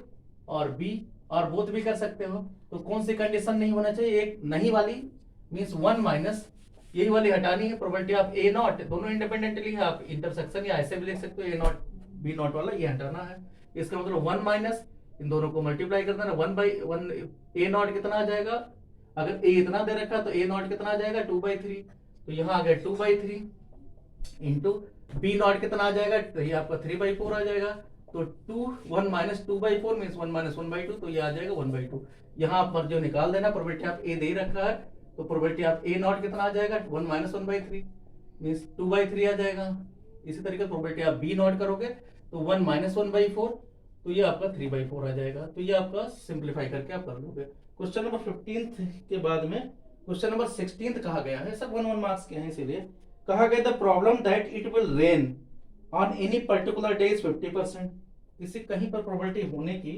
और बी, और बोथ भी कर सकते हो। तो कौन सी कंडीशन नहीं होना चाहिए, एक नहीं वाली मींस 1 माइनस यही वाली हटानी है। प्रोबेबिलिटी ऑफ ए नॉट, दोनों इंडिपेंडेंटली है, आप इंटरसेक्शन या ऐसे भी लिख सकते हो, ए नॉट बी नॉट वाला ये हटाना है। इसका मतलब 1 माइनस इन दोनों को मल्टीप्लाई करना है, 1/1 ए नॉट कितना आ जाएगा, अगर ए इतना दे रखा तो ए नॉट कितना आ जाएगा 2/3, तो यहाँ आ गया 2/3 इंटू बी नॉट कितना आ जाएगा, तो ये आपका 3/4 आ जाएगा। तो 1 माइनस 2/4 मीन्स 1 माइनस 1/2, तो ये आ जाएगा 1/2। यहाँ पर जो निकाल देना, प्रोबेबिलिटी ऑफ ए दे रखा है तो प्रोबेबिलिटी ऑफ ए नॉट कितना आ जाएगा 1 माइनस 1/3 मीन्स 2/3 आ जाएगा। इसी तरीके प्रोबेबिलिटी ऑफ बी नॉट करोगे तो 1 माइनस 1/4, तो ये आपका 3/4 आ जाएगा। तो ये आपका सिंप्लीफाई करके आप कर लोगे। क्वेश्चन नंबर 15 के बाद में क्वेश्चन नंबर 16 कहा गया है, सब 1 मार्क्स के हैं, इसीलिए कहा गया the problem that it will rain on any particular day is 50%। किसी कहीं पर प्रोबेबिलिटी होने की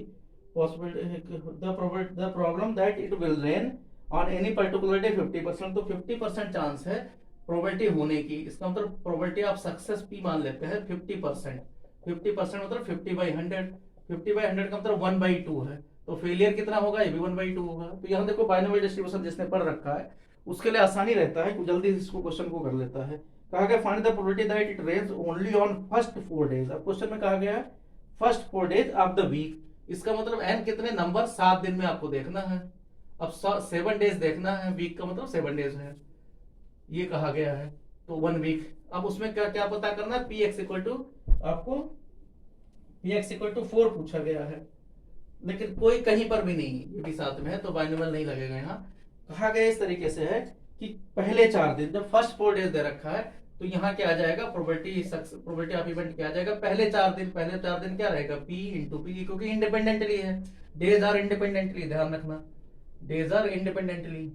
possibility, the problem that it will rain on any particular day 50%, तो 50% चांस है प्रोबेबिलिटी होने की। इसका मतलब प्रोबेबिलिटी ऑफ सक्सेस पी मान लेते हैं 50%। 50% मतलब 50/100, 50/100 का मतलब 1/2 है, तो फेलियर कितना होगा, ये भी 1/2 होगा। तो यहाँ देखो बाइनोमियल डिस्ट्रीब्यूशन जिसने पढ़ रखा है उसके लिए आसानी रहता है, जल्दी इसको क्वेश्चन को कर लेता है। कहा गया find the probability that it rains only on first 4 days. अब क्वेश्चन में कहा गया है first 4 days of the week, इसका मतलब एन कितने नंबर 7 दिन में आपको देखना है। अब 7 डेज देखना है, वीक का मतलब 7 डेज है, ये कहा गया है। तो 1 वीक, अब उसमें क्या क्या पता करना है, पी एक्स इक्वल टू आपको पी एक्स इक्वल टू 4 पूछा गया है, लेकिन कोई कहीं पर भी नहीं, ये भी साथ में है तो बाइनोमियल नहीं लगेगा। यहाँ कहा गया इस तरीके से है कि पहले 4 दिन, जब फर्स्ट 4 डेज दे रखा है तो यहाँ क्या आ जाएगा, प्रोबेबिलिटी ऑफ इवेंट क्या आ जाएगा, पहले 4 दिन क्या रहेगा, P इंटू पी, क्योंकि इंडिपेंडेंटली है, डेज आर इंडिपेंडेंटली, ध्यान रखना, डेज आर इंडिपेंडेंटली।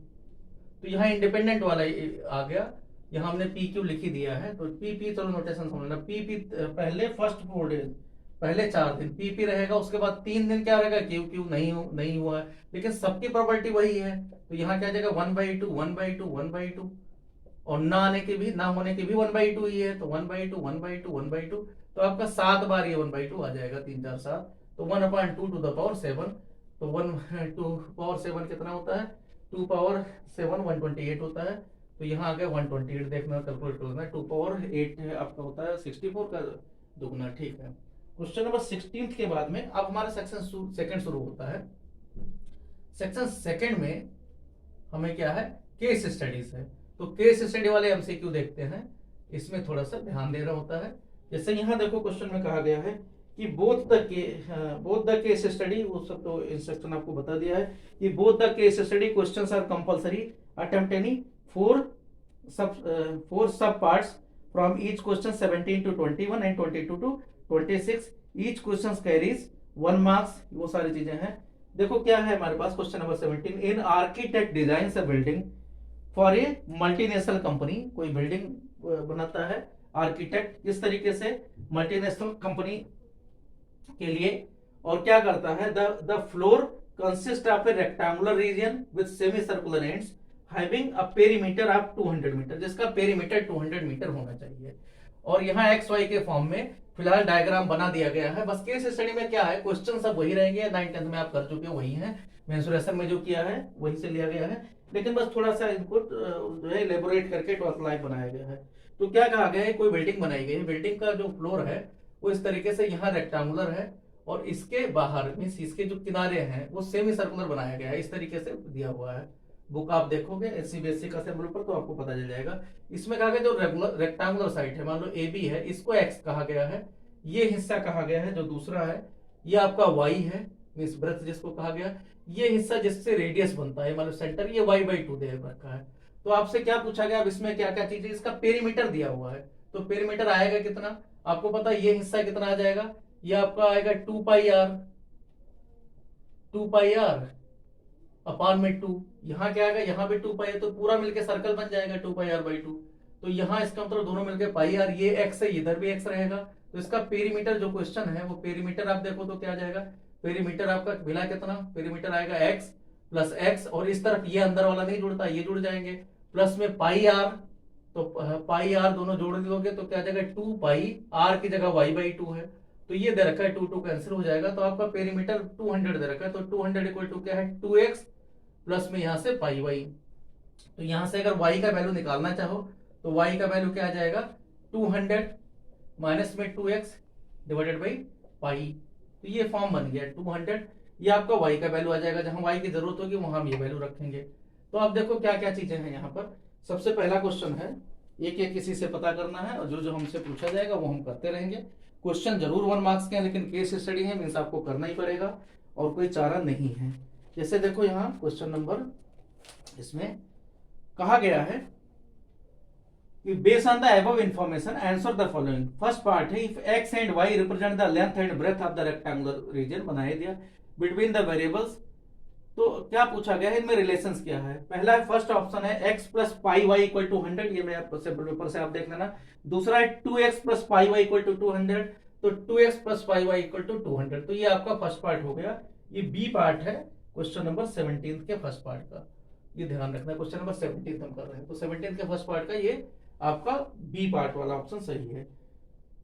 तो यहाँ इंडिपेंडेंट वाला आ गया, यहाँ हमने पी क्यू लिखी दिया है, तो पी पी, चलो नोटेशन समझना, पी पी पहले फर्स्ट 4 डेज, पहले 4 दिन पी पी रहेगा, उसके बाद 3 दिन क्या रहेगा, क्यू क्यू नहीं हुआ है, लेकिन सबकी प्रॉपर्टी वही है, तो यहाँ क्या आ जाएगा 1/2 1/2 1/2, और ना आने के भी, ना होने के भी 1/2 ही है, तो 1/2 1/2 1/2, तो आपका 7 बार ये 1/2 आ जाएगा, 3 4 7, तो 1/2 टू द पावर 7, तो 1 टू पावर 7 कितना होता है, 2 पावर 7 128 होता है, तो यहाँ आ गया 128, देखना कैलकुलेट करना, 2 पावर 8 है आपका, होता है 64 का दुगना, ठीक है। क्वेश्चन नंबर 16 के बाद में अब हमारा सेक्शन सेकंड शुरू होता है। सेक्शन सेकंड में हमें क्या है, केस स्टडीज है, तो केस स्टडी वाले एमसीक्यू देखते हैं, इसमें थोड़ा सा ध्यान देना होता है। जैसे यहाँ देखो क्वेश्चन में कहा गया है कि बोथ द केस स्टडी, वो सब तो इंस्ट्रक्शन आपको बता दिया है कि both the case study questions are compulsory, attempt any 4 sub parts from each question 17 to 21 and 22 to 26, each question carries 1 marks, वो सारी चीजें हैं। देखो क्या है हमारे पास, question number 17, in architect design a building for a multinational company, कोई बिल्डिंग बनाता है आर्किटेक्ट, किस तरीके से, मल्टीनेशनल कंपनी के लिए, और क्या करता है, the floor consist of a rectangular region with semi circular ends having a perimeter of 200 metre, जिसका पेरीमीटर 200 मीटर होना चाहिए, और यहाँ एक्स वाई के फॉर्म में फिलहाल डायग्राम बना दिया गया है। बस केस स्टडी में क्या है, क्वेश्चन सब वही रहेंगे, 9th 10th में आप कर चुके हो, वही है, मेंसुरेशन में जो किया है वही से लिया गया है, लेकिन बस थोड़ा सा इनको जो है इलेबोरेट करके 12th लाइफ बनाया गया है। तो क्या कहा गया है, कोई बिल्डिंग बनाई गई है, बिल्डिंग का जो फ्लोर है वो इस तरीके से यहाँ रेक्टेंगुलर है, और इसके बाहर मींस इसके जो किनारे हैं वो सेमी सर्कुलर बनाया गया है, इस तरीके से दिया हुआ है। बुक आप देखोगे सीबीएसई का सिंबल पर तो आपको पता चल जाएगा। इसमें कहा गया जो रेक्टेंगुलर साइड है, मान लो ए बी है, इसको एक्स कहा गया है, ये हिस्सा कहा गया है, जो दूसरा है ये आपका वाई है, मींस ब्रेथ जिसको कहा गया, ये हिस्सा जिससे रेडियस बनता है, मतलब सेंटर, ये y/2 दे रखा है। तो आपसे क्या पूछा गया, अब इसमें क्या क्या चीज है, इसका पेरीमीटर दिया हुआ है, तो पेरीमीटर आएगा कितना, आपको पता है ये हिस्सा कितना आ जाएगा, ये आपका आएगा 2πr अपॉन में 2, यहाँ क्या आएगा, यहाँ पे 2π है, तो पूरा मिलके सर्कल बन जाएगा 2πr/2, तो यहाँ इसका मतलब दोनों मिलके πr, ये x है, इधर भी x रहेगा, तो इसका पेरीमीटर जो क्वेश्चन है वो पेरीमीटर आप देखो तो क्या आ जाएगा, पेरीमीटर आपका मिला कितना, पेरीमीटर आएगा x प्लस x, और इस तरफ ये अंदर वाला नहीं जुड़ता, ये जुड़ जाएंगे, प्लस में πr, तो πr दोनों जोड़ दोगे तो क्या आ जाएगा 2πr की जगह y/2 है, तो ये दे रखा है 2 कैंसिल हो जाएगा, तो आपका पेरीमीटर 200 दे रखा है, तो 200 इक्वल टू क्या है 2x प्लस में यहाँ से πy, तो यहाँ से अगर y का वैल्यू निकालना चाहो तो y का वैल्यू क्या आ जाएगा 200 माइनस में 2x डिवाइडेड बाई पाई, तो ये फॉर्म बन गया 200, ये आपका y का वैल्यू आ जाएगा, जहां y की जरूरत होगी वहां हम ये वैल्यू रखेंगे। तो आप देखो क्या क्या चीजें हैं यहाँ पर। सबसे पहला क्वेश्चन है, एक एक किसी से पता करना है, और जो जो हमसे पूछा जाएगा वो हम करते रहेंगे। क्वेश्चन जरूर 1 मार्क्स के हैं, लेकिन केस स्टडी है, मीन्स आपको करना ही पड़ेगा और कोई चारा नहीं है। जैसे देखो यहाँ क्वेश्चन नंबर, इसमें कहा गया है कि based on the above information answer the following. First part है, if X and Y represent the length and breadth of the rectangular region, बनाया दिया बिटवीन द वेरिएबल्स। तो क्या पूछा गया है, इनमें रिलेशंस क्या है। पहला है, फर्स्ट ऑप्शन है x plus pi y equal to 100, ये मैं आपको सिंपल पेपर से आप देख लेना। दूसरा है 2x plus pi y equal to 200, तो 2x plus pi y equal to 200, तो ये आपका फर्स्ट पार्ट हो गया। ये बी पार्ट है क्वेश्चन नंबर 17 के फर्स्ट पार्ट का, ये ध्यान रखना, क्वेश्चन नंबर 17 हम कर रहे हैं, तो 17 के फर्स्ट पार्ट का ये आपका बी पार्ट वाला ऑप्शन सही है।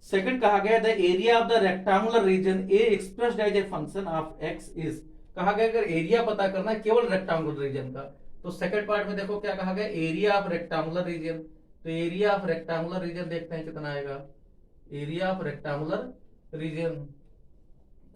सेकंड कहा गया, the area of the rectangular region a expressed as a function of x is, कहा गया अगर एरिया पता करना है केवल रेक्टेंगुलर रीजन का, तो सेकंड पार्ट में देखो क्या कहा गया, एरिया ऑफ रेक्टेंगुलर रीजन, तो एरिया ऑफ रेक्टेंगुलर रीजन देखते हैं कितना आएगा, एरिया ऑफ रेक्टेंगुलर रीजन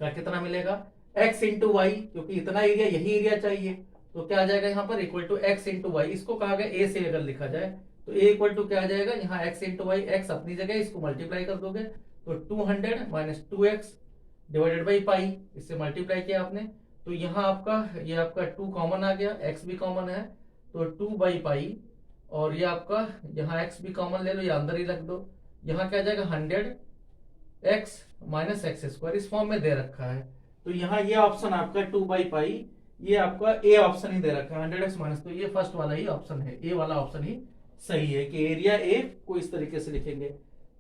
का कितना मिलेगा, x इंटू वाई, क्योंकि इतना एरिया यही एरिया चाहिए, तो क्या आ जाएगा यहाँ पर equal to x into y. इसको कहा गया a से अगर लिखा जाए तो a इक्वल टू क्या आ जाएगा, यहाँ x इंटू वाई, x अपनी जगह, इसको मल्टीप्लाई कर दोगे तो 200 minus 2x divided by pi, इससे मल्टीप्लाई किया आपने, तो यहाँ आपका ये आपका 2 कॉमन आ गया, x भी कॉमन है, तो 2 बाई पाई और ये आपका यहाँ x भी कॉमन ले लो या अंदर ही रख दो। यहाँ क्या आ जाएगा 100x माइनस एक्स स्क्वायर, इस फॉर्म में दे रखा है। तो यहाँ ये ऑप्शन आपका 2/पाई, ये आपका ए ऑप्शन ही दे रखा है 100x माइनस, तो ये फर्स्ट वाला ही ऑप्शन है, ए वाला ऑप्शन ही सही है कि एरिया ए को इस तरीके से लिखेंगे।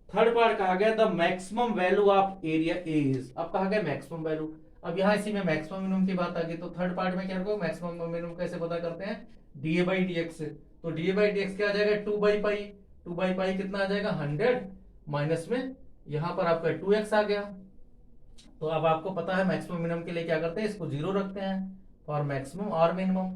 थर्ड पार्ट कहा गया the maximum value of area A is, अब कहा गया मैक्सिमम वैल्यू। अब यहाँ इसी में मैक्सिमम मिनिमम की बात आ गई, तो थर्ड पार्ट में क्या रखो, मैक्सिमम मिनिमम कैसे पता करते हैं, dA/dx से। तो dA/dx क्या आ जाएगा 2/पाई, 2/पाई कितना आ जाएगा 100 माइनस में यहाँ पर आपका 2x आ गया। तो अब आपको पता है मैक्सिमम मिनिमम के लिए क्या करते हैं, इसको 0 रखते हैं फॉर मैक्सिमम और मिनिमम,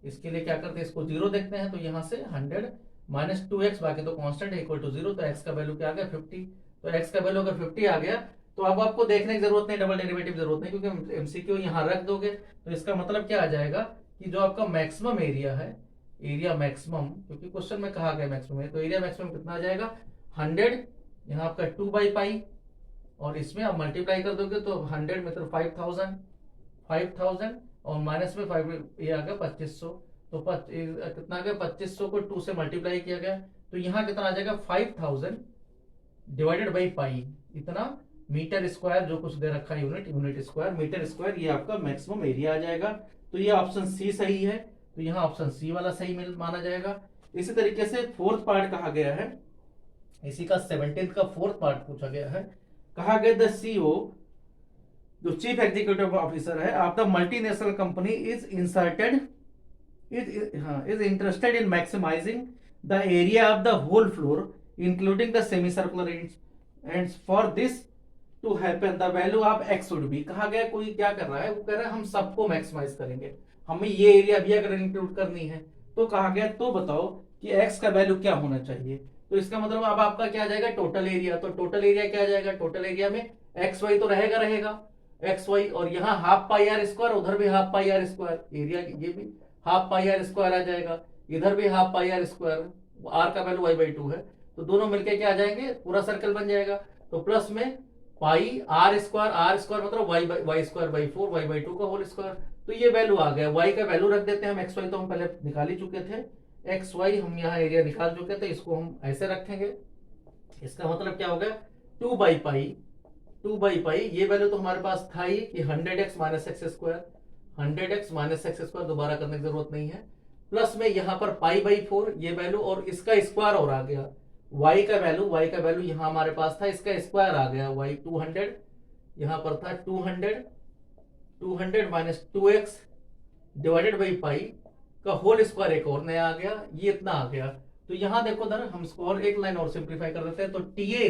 इसके लिए क्या करते हैं, इसको 0 देखते हैं। तो यहाँ से 100 माइनस 2x, बाकी तो कांस्टेंट है, इक्वल टू 0। तो x का वैल्यू क्या आ गया 50। तो x का वैल्यू अगर 50 आ गया तो अब आपको देखने की जरूरत नहीं, डबल डेरिवेटिव जरूरत नहीं, क्योंकि एमसीक्यू यहाँ रख दोगे। तो इसका मतलब क्या आ जाएगा कि जो आपका मैक्सिमम एरिया है, एरिया मैक्सिमम, क्योंकि क्वेश्चन में कहा गया मैक्सिमम है, तो एरिया मैक्सिमम कितना आ जाएगा 100, यहाँ आपका 2/पाई, और इसमें आप मल्टीप्लाई कर दोगे तो 100 में तो 5000 और माइनस में 5, ये आ गया 2500। तो कितना आ गया 2500 को 2 से मल्टीप्लाई किया गया, तो यहाँ कितना आ जाएगा 5000 डिवाइडेड बाई पाई, इतना मीटर स्क्वायर, जो कुछ दे रखा है यूनिट स्क्वायर, मीटर स्क्वायर, ये आपका मैक्सिमम एरिया आ जाएगा। तो ये ऑप्शन सी सही है, तो यहाँ ऑप्शन सी वाला सही माना जाएगा। इसी तरीके से फोर्थ पार्ट कहा गया है, इसी का 17th का फोर्थ पार्ट पूछा गया है। कहा गया द सीईओ, जो चीफ एग्जीक्यूटिव ऑफिसर है of the multinational company is interested in maximising the area of the whole floor including the semi circular end for this to happen the value of x would be. कहा गया कोई क्या कर रहा है, वो कह रहा है हम सबको मैक्सिमाइज करेंगे, हमें ये एरिया भी अगर इंक्लूड करनी है। तो कहा गया तो बताओ कि एक्स का वैल्यू क्या होना चाहिए। तो इसका मतलब अब आपका क्या आ जाएगा टोटल एरिया, तो टोटल एरिया क्या आ जाएगा, टोटल एरिया में एक्स वाई तो रहेगा एक्स वाई, और यहाँ हाफ पाई आर स्क्वायर, उधर भी half pi r square, area ये भी हाफ पाई आर स्क्वायर आ जाएगा, इधर भी half pi r square, r का वैल्यू y/2 है, तो दोनों मिलके क्या आ जाएंगे, पूरा सर्कल बन जाएगा। तो प्लस में पाई आर स्क्वायर मतलब y/4 y/2 का होल स्क्वायर। तो ये वैल्यू आ गया, y का वैल्यू रख देते हैं हम, एक्स वाई तो हम पहले निकाल ही चुके थे, एक्स वाई हम यहाँ एरिया निकाल चुके थे, इसको हम ऐसे रखेंगे। इसका मतलब क्या हो गया 2/पाई, ये वैल्यू तो हमारे पास था ही कि 100x माइनस एक्स स्क्वायर, दोबारा करने की जरूरत नहीं है। प्लस में यहाँ पर पाई/4 ये वैल्यू, और इसका स्क्वायर और आ गया, y का वैल्यू यहाँ हमारे पास था, इसका स्क्वायर आ गया y 200, यहाँ पर था 200 minus 2x divided by pi का होल स्क्वायर, एक और नया आ गया, ये इतना आ गया। तो यहाँ देखो दर हम इसको और एक लाइन और सिंप्लीफाई कर देते हैं। तो TA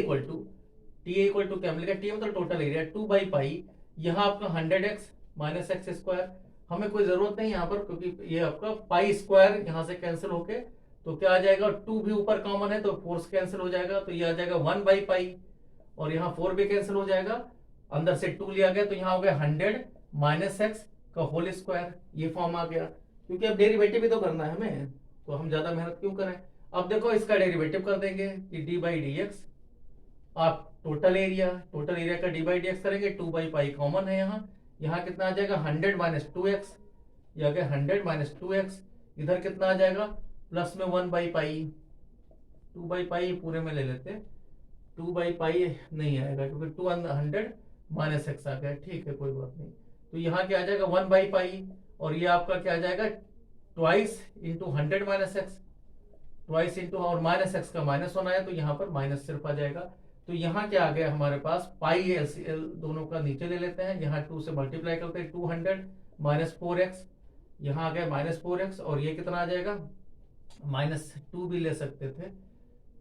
इक्वल टू क्या मिलेगा, टी मतलब टोटल एरिया 2/पाई, यहाँ आपका 100x माइनस एक्स स्क्वायर, हमें कोई जरूरत नहीं यहाँ पर, क्योंकि ये आपका पाई स्क्वायर यहाँ से कैंसिल होके तो क्या आ जाएगा, 2 भी ऊपर कॉमन है तो 4 कैंसिल हो जाएगा, तो ये आ जाएगा 1/पाई, और यहाँ 4 भी कैंसिल हो जाएगा, अंदर से 2 लिया गया, तो यहाँ हो गया 100 माइनस एक्स का होल स्क्वायर, ये फॉर्म आ गया। क्योंकि अब डेरिवेटिव भी तो करना है हमें, तो हम ज्यादा मेहनत क्यों करें। अब देखो इसका डेरिवेटिव कर देंगे कि d/dx, आप टोटल एरिया का d/dx करेंगे, 2/पाई कॉमन है यहाँ कितना आ जाएगा 100 माइनस 2x, ये आ गया 100 माइनस 2x, इधर कितना आ जाएगा प्लस में 1/पाई, 2/पाई पूरे में ले लेते, 2/पाई नहीं आएगा क्योंकि 200 माइनस एक्स आ गया, ठीक है कोई बात नहीं। तो यहाँ क्या आ जाएगा 1/पाई, और ये आपका क्या आ जाएगा twice into 100 minus x, twice into, और माइनस एक्स का माइनस होना है तो यहाँ पर माइनस सिर्फ आ जाएगा। तो यहाँ क्या आ गया हमारे पास पाई LCL दोनों का नीचे ले लेते हैं, यहाँ 2 से मल्टीप्लाई करते हैं, 200 माइनस 4x, यहाँ आ गया माइनस 4x, और ये कितना आ जाएगा -2 भी ले सकते थे,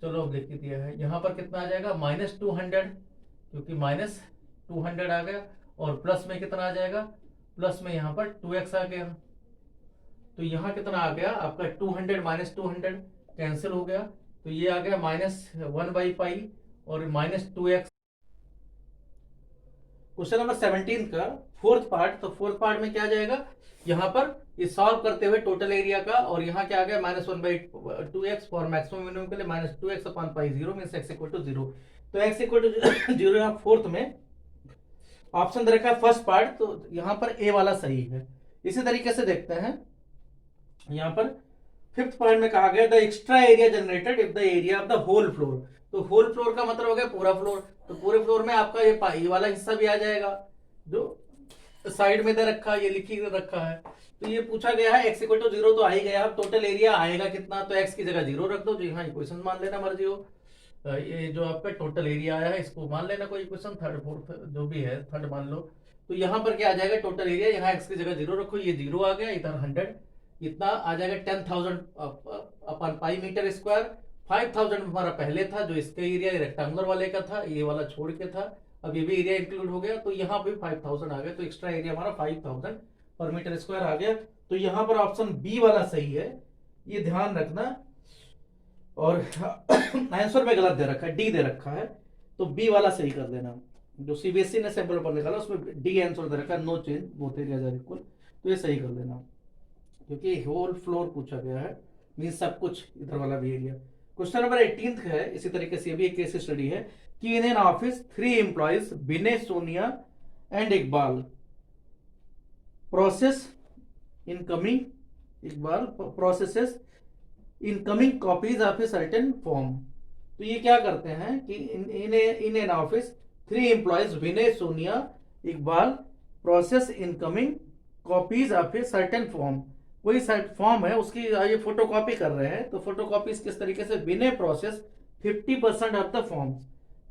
चलो अब लिख दिया है। यहाँ पर कितना आ जाएगा -200, क्योंकि -200 आ गया, और प्लस में कितना आ जाएगा, प्लस में यहाँ पर 2x आ गया, तो यहाँ कितना आ गया आपका 200 माइनस 200 कैंसिल हो गया, तो ये आ गया -1/पाई और -2x। क्वेश्चन नंबर 17 का फोर्थ पार्ट, तो फोर्थ पार्ट में क्या आ जाएगा, यहाँ पर ये सॉल्व करते हुए टोटल एरिया का, और यहाँ क्या आ गया -1/2x फॉर मैक्सिमम मिनिमम के लिए -2x upon pi 0 means x equal to 0। तो x इक्वल टू 0 यहाँ फोर्थ में ऑप्शन दे रखा है फर्स्ट पार्ट, तो यहाँ पर ए वाला सही है। इसी तरीके से देखते हैं यहाँ पर फिफ्थ पॉइंट में कहा गया the extra area generated if the area of the whole floor. तो होल फ्लोर का मतलब हो गया पूरा फ्लोर, तो पूरे फ्लोर में आपका ये वाला हिस्सा भी आ जाएगा जो साइड में दे रखा है, ये लिखी रखा है। तो ये पूछा गया है x इक्वल टू 0 तो आ ही गया। अब टोटल एरिया आएगा कितना, तो x की जगह 0 रख दो, जी हाँ इक्वेशन मान लेना मर्जी हो। ये जो आपका टोटल एरिया आया है इसको मान लेना कोई इक्वेशन, थर्ड फोर्थ जो भी है थर्ड मान लो। तो यहाँ पर क्या आ जाएगा टोटल एरिया, यहाँ x की जगह 0 रखो, ये 0 आ गया, इधर 100, इतना आ जाएगा 10,000 अपन पाई मीटर स्क्वायर। 5,000 हमारा पहले था जो इसका एरिया रेक्टेंगुलर वाले का था, ये वाला छोड़ के था, अब ये भी एरिया इंक्लूड हो गया, तो यहाँ पे 5,000 आ गया, तो एक्स्ट्रा एरिया हमारा 5,000 पर मीटर स्क्वायर आ गया। तो यहाँ पर ऑप्शन बी वाला सही है, ये ध्यान रखना। और आंसर में गलत दे रखा है, डी दे रखा है, तो बी वाला सही कर देना। जो सीबीएसई ने सैंपल पर निकाला उसमें डी आंसर दे रखा है, no change both areas are equal, तो ये सही कर देना, क्योंकि होल फ्लोर पूछा गया है, मीन सब कुछ इधर वाला भी एरिया। क्वेश्चन नंबर 18 है, इसी तरीके से ये भी एक केस स्टडी है कि in an office 3 employees Vinay, Sonia and Iqbal processes incoming copies of a certain form. तो ये क्या करते हैं कि in an office 3 employees Vinay, Sonia, Iqbal process incoming copies of a certain form. कोई फॉर्म है उसकी ये फोटोकॉपी कर रहे हैं, तो फोटोकॉपी किस तरीके से, विनय प्रोसेस 50% ऑफ द फॉर्म,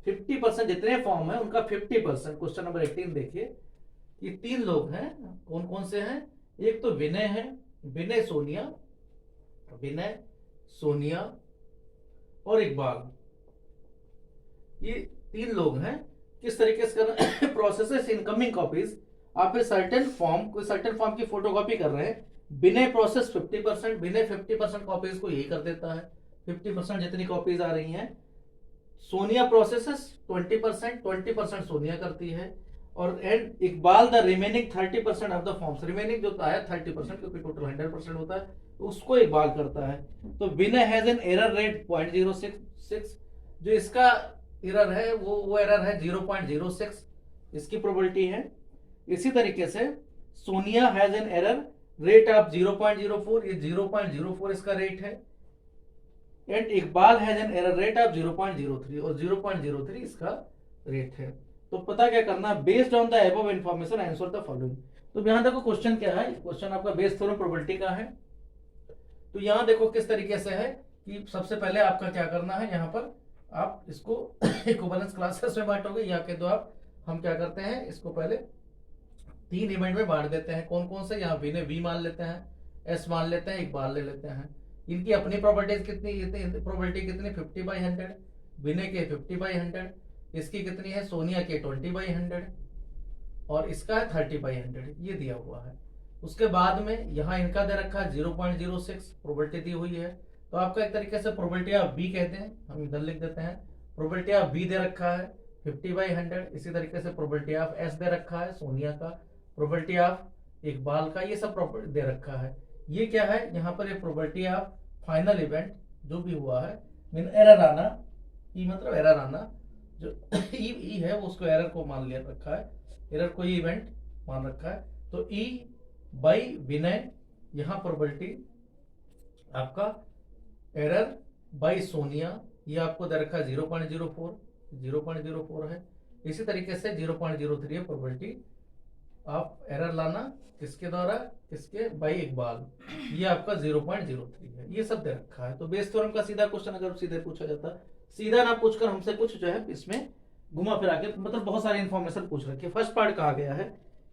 50% जितने फॉर्म है उनका 50%। क्वेश्चन नंबर 18 देखिए, ये 3 लोग हैं, कौन कौन से हैं, एक तो विनय है, विनय सोनिया और इकबाल, ये 3 लोग हैं। किस तरीके से करना, प्रोसेसेस इनकमिंग कॉपीज आप ए सर्टेन फॉर्म, कोई सर्टेन फॉर्म की फोटोकॉपी कर रहे हैं। विनय प्रोसेस 50%, विनय 50% कॉपीज को यही कर देता है, 50% जितनी कॉपीज आ रही हैं। सोनिया प्रोसेसेस 20% सोनिया करती है, और and Iqbal the remaining 30% of the forms, remaining जो आया 30% क्योंकि टोटल 100% होता है, तो उसको इकबाल करता है। तो विनय हैज एन एरर रेट 0.06, जो इसका एरर है वो एरर है 0.06, इसकी प्रोबेबिलिटी है। इसी तरीके से Sonia has an error rate of 0.04, ये 0.04 इसका रेट है, and Iqbal has an error rate of 0.03, और 0.03 इसका रेट है। तो पता क्या करना, based on the above information answer the following. तो यहां देखो क्वेश्चन क्या है, क्वेश्चन आपका बेस्ड थ्योरम प्रोबेबिलिटी का है। तो यहां देखो किस तरीके से है कि सबसे पहले आपका क्या करना है, यहां पर आप इसको इक्विवेलेंस क्लासेस में बांटोगे, या के दो आप, हम क्या करते हैं इसको पहले 3 इवेंट में बांट देते हैं। कौन कौन से, यहाँ विनय वी मान लेते हैं, एस मान लेते हैं, इकबाल ले लेते हैं। इनकी अपनी प्रॉपर्टीज कितनी, प्रोबेबिलिटी कितनी 50/100, विनय के 50/100, इसकी कितनी है, सोनिया के 20/100, और इसका है 30/100, ये दिया हुआ है। उसके बाद में यहाँ इनका दे रखा है 0.06 प्रोबेबिलिटी दी हुई है, तो आपका एक तरीके से प्रोबेबिलिटी ऑफ बी कहते हैं, हम इधर लिख देते हैं, प्रोबेबिलिटी ऑफ बी दे रखा है 50/100। इसी तरीके से प्रोबेबिलिटी ऑफ एस दे रखा है सोनिया का, प्रोबेबिलिटी ऑफ इकबाल का, ये सब प्रॉपर्टी दे रखा है। ये क्या है, यहाँ पर ये प्रोबेबिलिटी ऑफ फाइनल इवेंट जो भी हुआ है, मीन एरर आना, ई मतलब एरर आना, जो ई है वो उसको एरर को मान लिया रखा है, एरर को इवेंट मान रखा है। तो ई बाई विनय, यहाँ प्रोबेबिलिटी आपका एरर बाई सोनिया, ये आपको दे रखा है 0.04 है। इसी तरीके से 0.03 है प्रोबेबिलिटी आप एरर लाना, किसके द्वारा, किसके, बाई इकबाल, ये आपका 0.03 है, ये सब दे रखा है। तो बेस थ्योरम का सीधा क्वेश्चन अगर सीधे पूछा जाता, सीधा ना पूछकर हमसे कुछ जो है इसमें घुमा फिरा के, मतलब बहुत सारी इंफॉर्मेशन पूछ रखी है। फर्स्ट पार्ट कहा गया है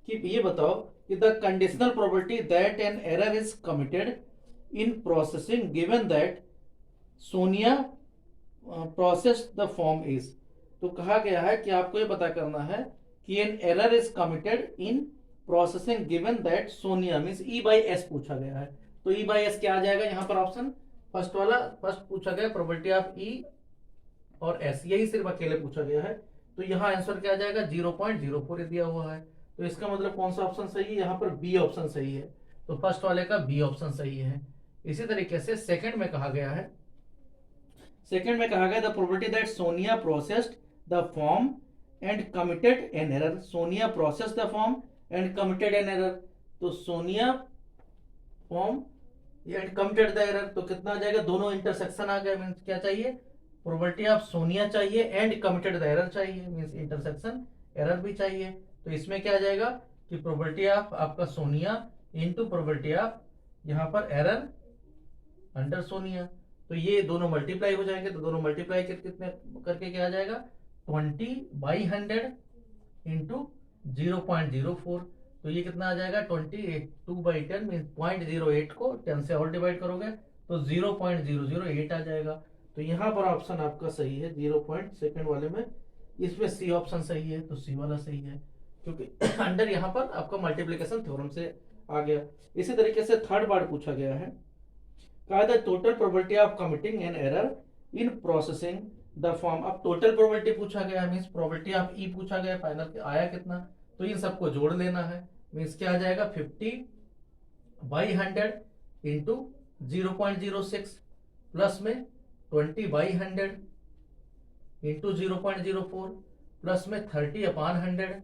कि ये बताओ कि the conditional probability that an error is committed in processing given that Sonia process the form is. तो कहा गया है कि आपको ये पता करना है कि an error is committed in processing given that Sonia, means E by S पूछा गया है। तो ई बाई एस क्या आ जाएगा यहाँ पर, ऑप्शन फर्स्ट वाला, फर्स्ट पूछा गया प्रोबेबिलिटी ऑफ ई और एस, यही सिर्फ अकेले पूछा गया है। तो यहाँ आंसर क्या आ जाएगा, 0.04 दिया हुआ है। तो इसका मतलब कौन सा ऑप्शन सही है, यहाँ पर बी ऑप्शन सही है। तो फर्स्ट वाले का बी ऑप्शन सही है। इसी तरीके से सेकंड में कहा गया है, सेकंड में कहा गया the probability that Sonia processed the form and committed an error, Sonia process the form and committed an error. तो Sonia form and committed the error, तो कितना आ जाएगा, दोनों इंटरसेक्शन आ गया, मीन्स क्या चाहिए, प्रोबेबिलिटी ऑफ सोनिया चाहिए एंड कमिटेड द एरर चाहिए, मीन्स इंटरसेक्शन एरर भी चाहिए। तो इसमें क्या आ जाएगा कि प्रोबेबिलिटी ऑफ आपका सोनिया इनटू प्रोबेबिलिटी ऑफ यहाँ पर एरर अंडर सोनिया, तो ये दोनों मल्टीप्लाई हो जाएंगे। तो दोनों मल्टीप्लाई कितने करके क्या आ जाएगा, 20/100 इंटू 0.04, तो ये कितना आ जाएगा 22/10 मीन 0.08 को 10 से और डिवाइड करोगे तो 0.008 आ जाएगा। तो यहाँ पर ऑप्शन आपका सही है, 0. वाले में इसमें सी ऑप्शन सही है, तो सी वाला सही है, क्योंकि अंडर यहाँ पर आपका मल्टीप्लीकेशन थ्योरम से आ गया। इसी तरीके से थर्ड पार्ट पूछा गया है, कहा the total probability of committing an error in processing the form. अब टोटल प्रोबेबिलिटी पूछा गया, मींस प्रोबेबिलिटी ऑफ ई पूछा गया, फाइनल आया कितना, तो इन सबको जोड़ लेना है, मींस क्या आ जाएगा 50/100 इंटू 0.06 प्लस में 20/100 इंटू 0.04 प्लस में 30/100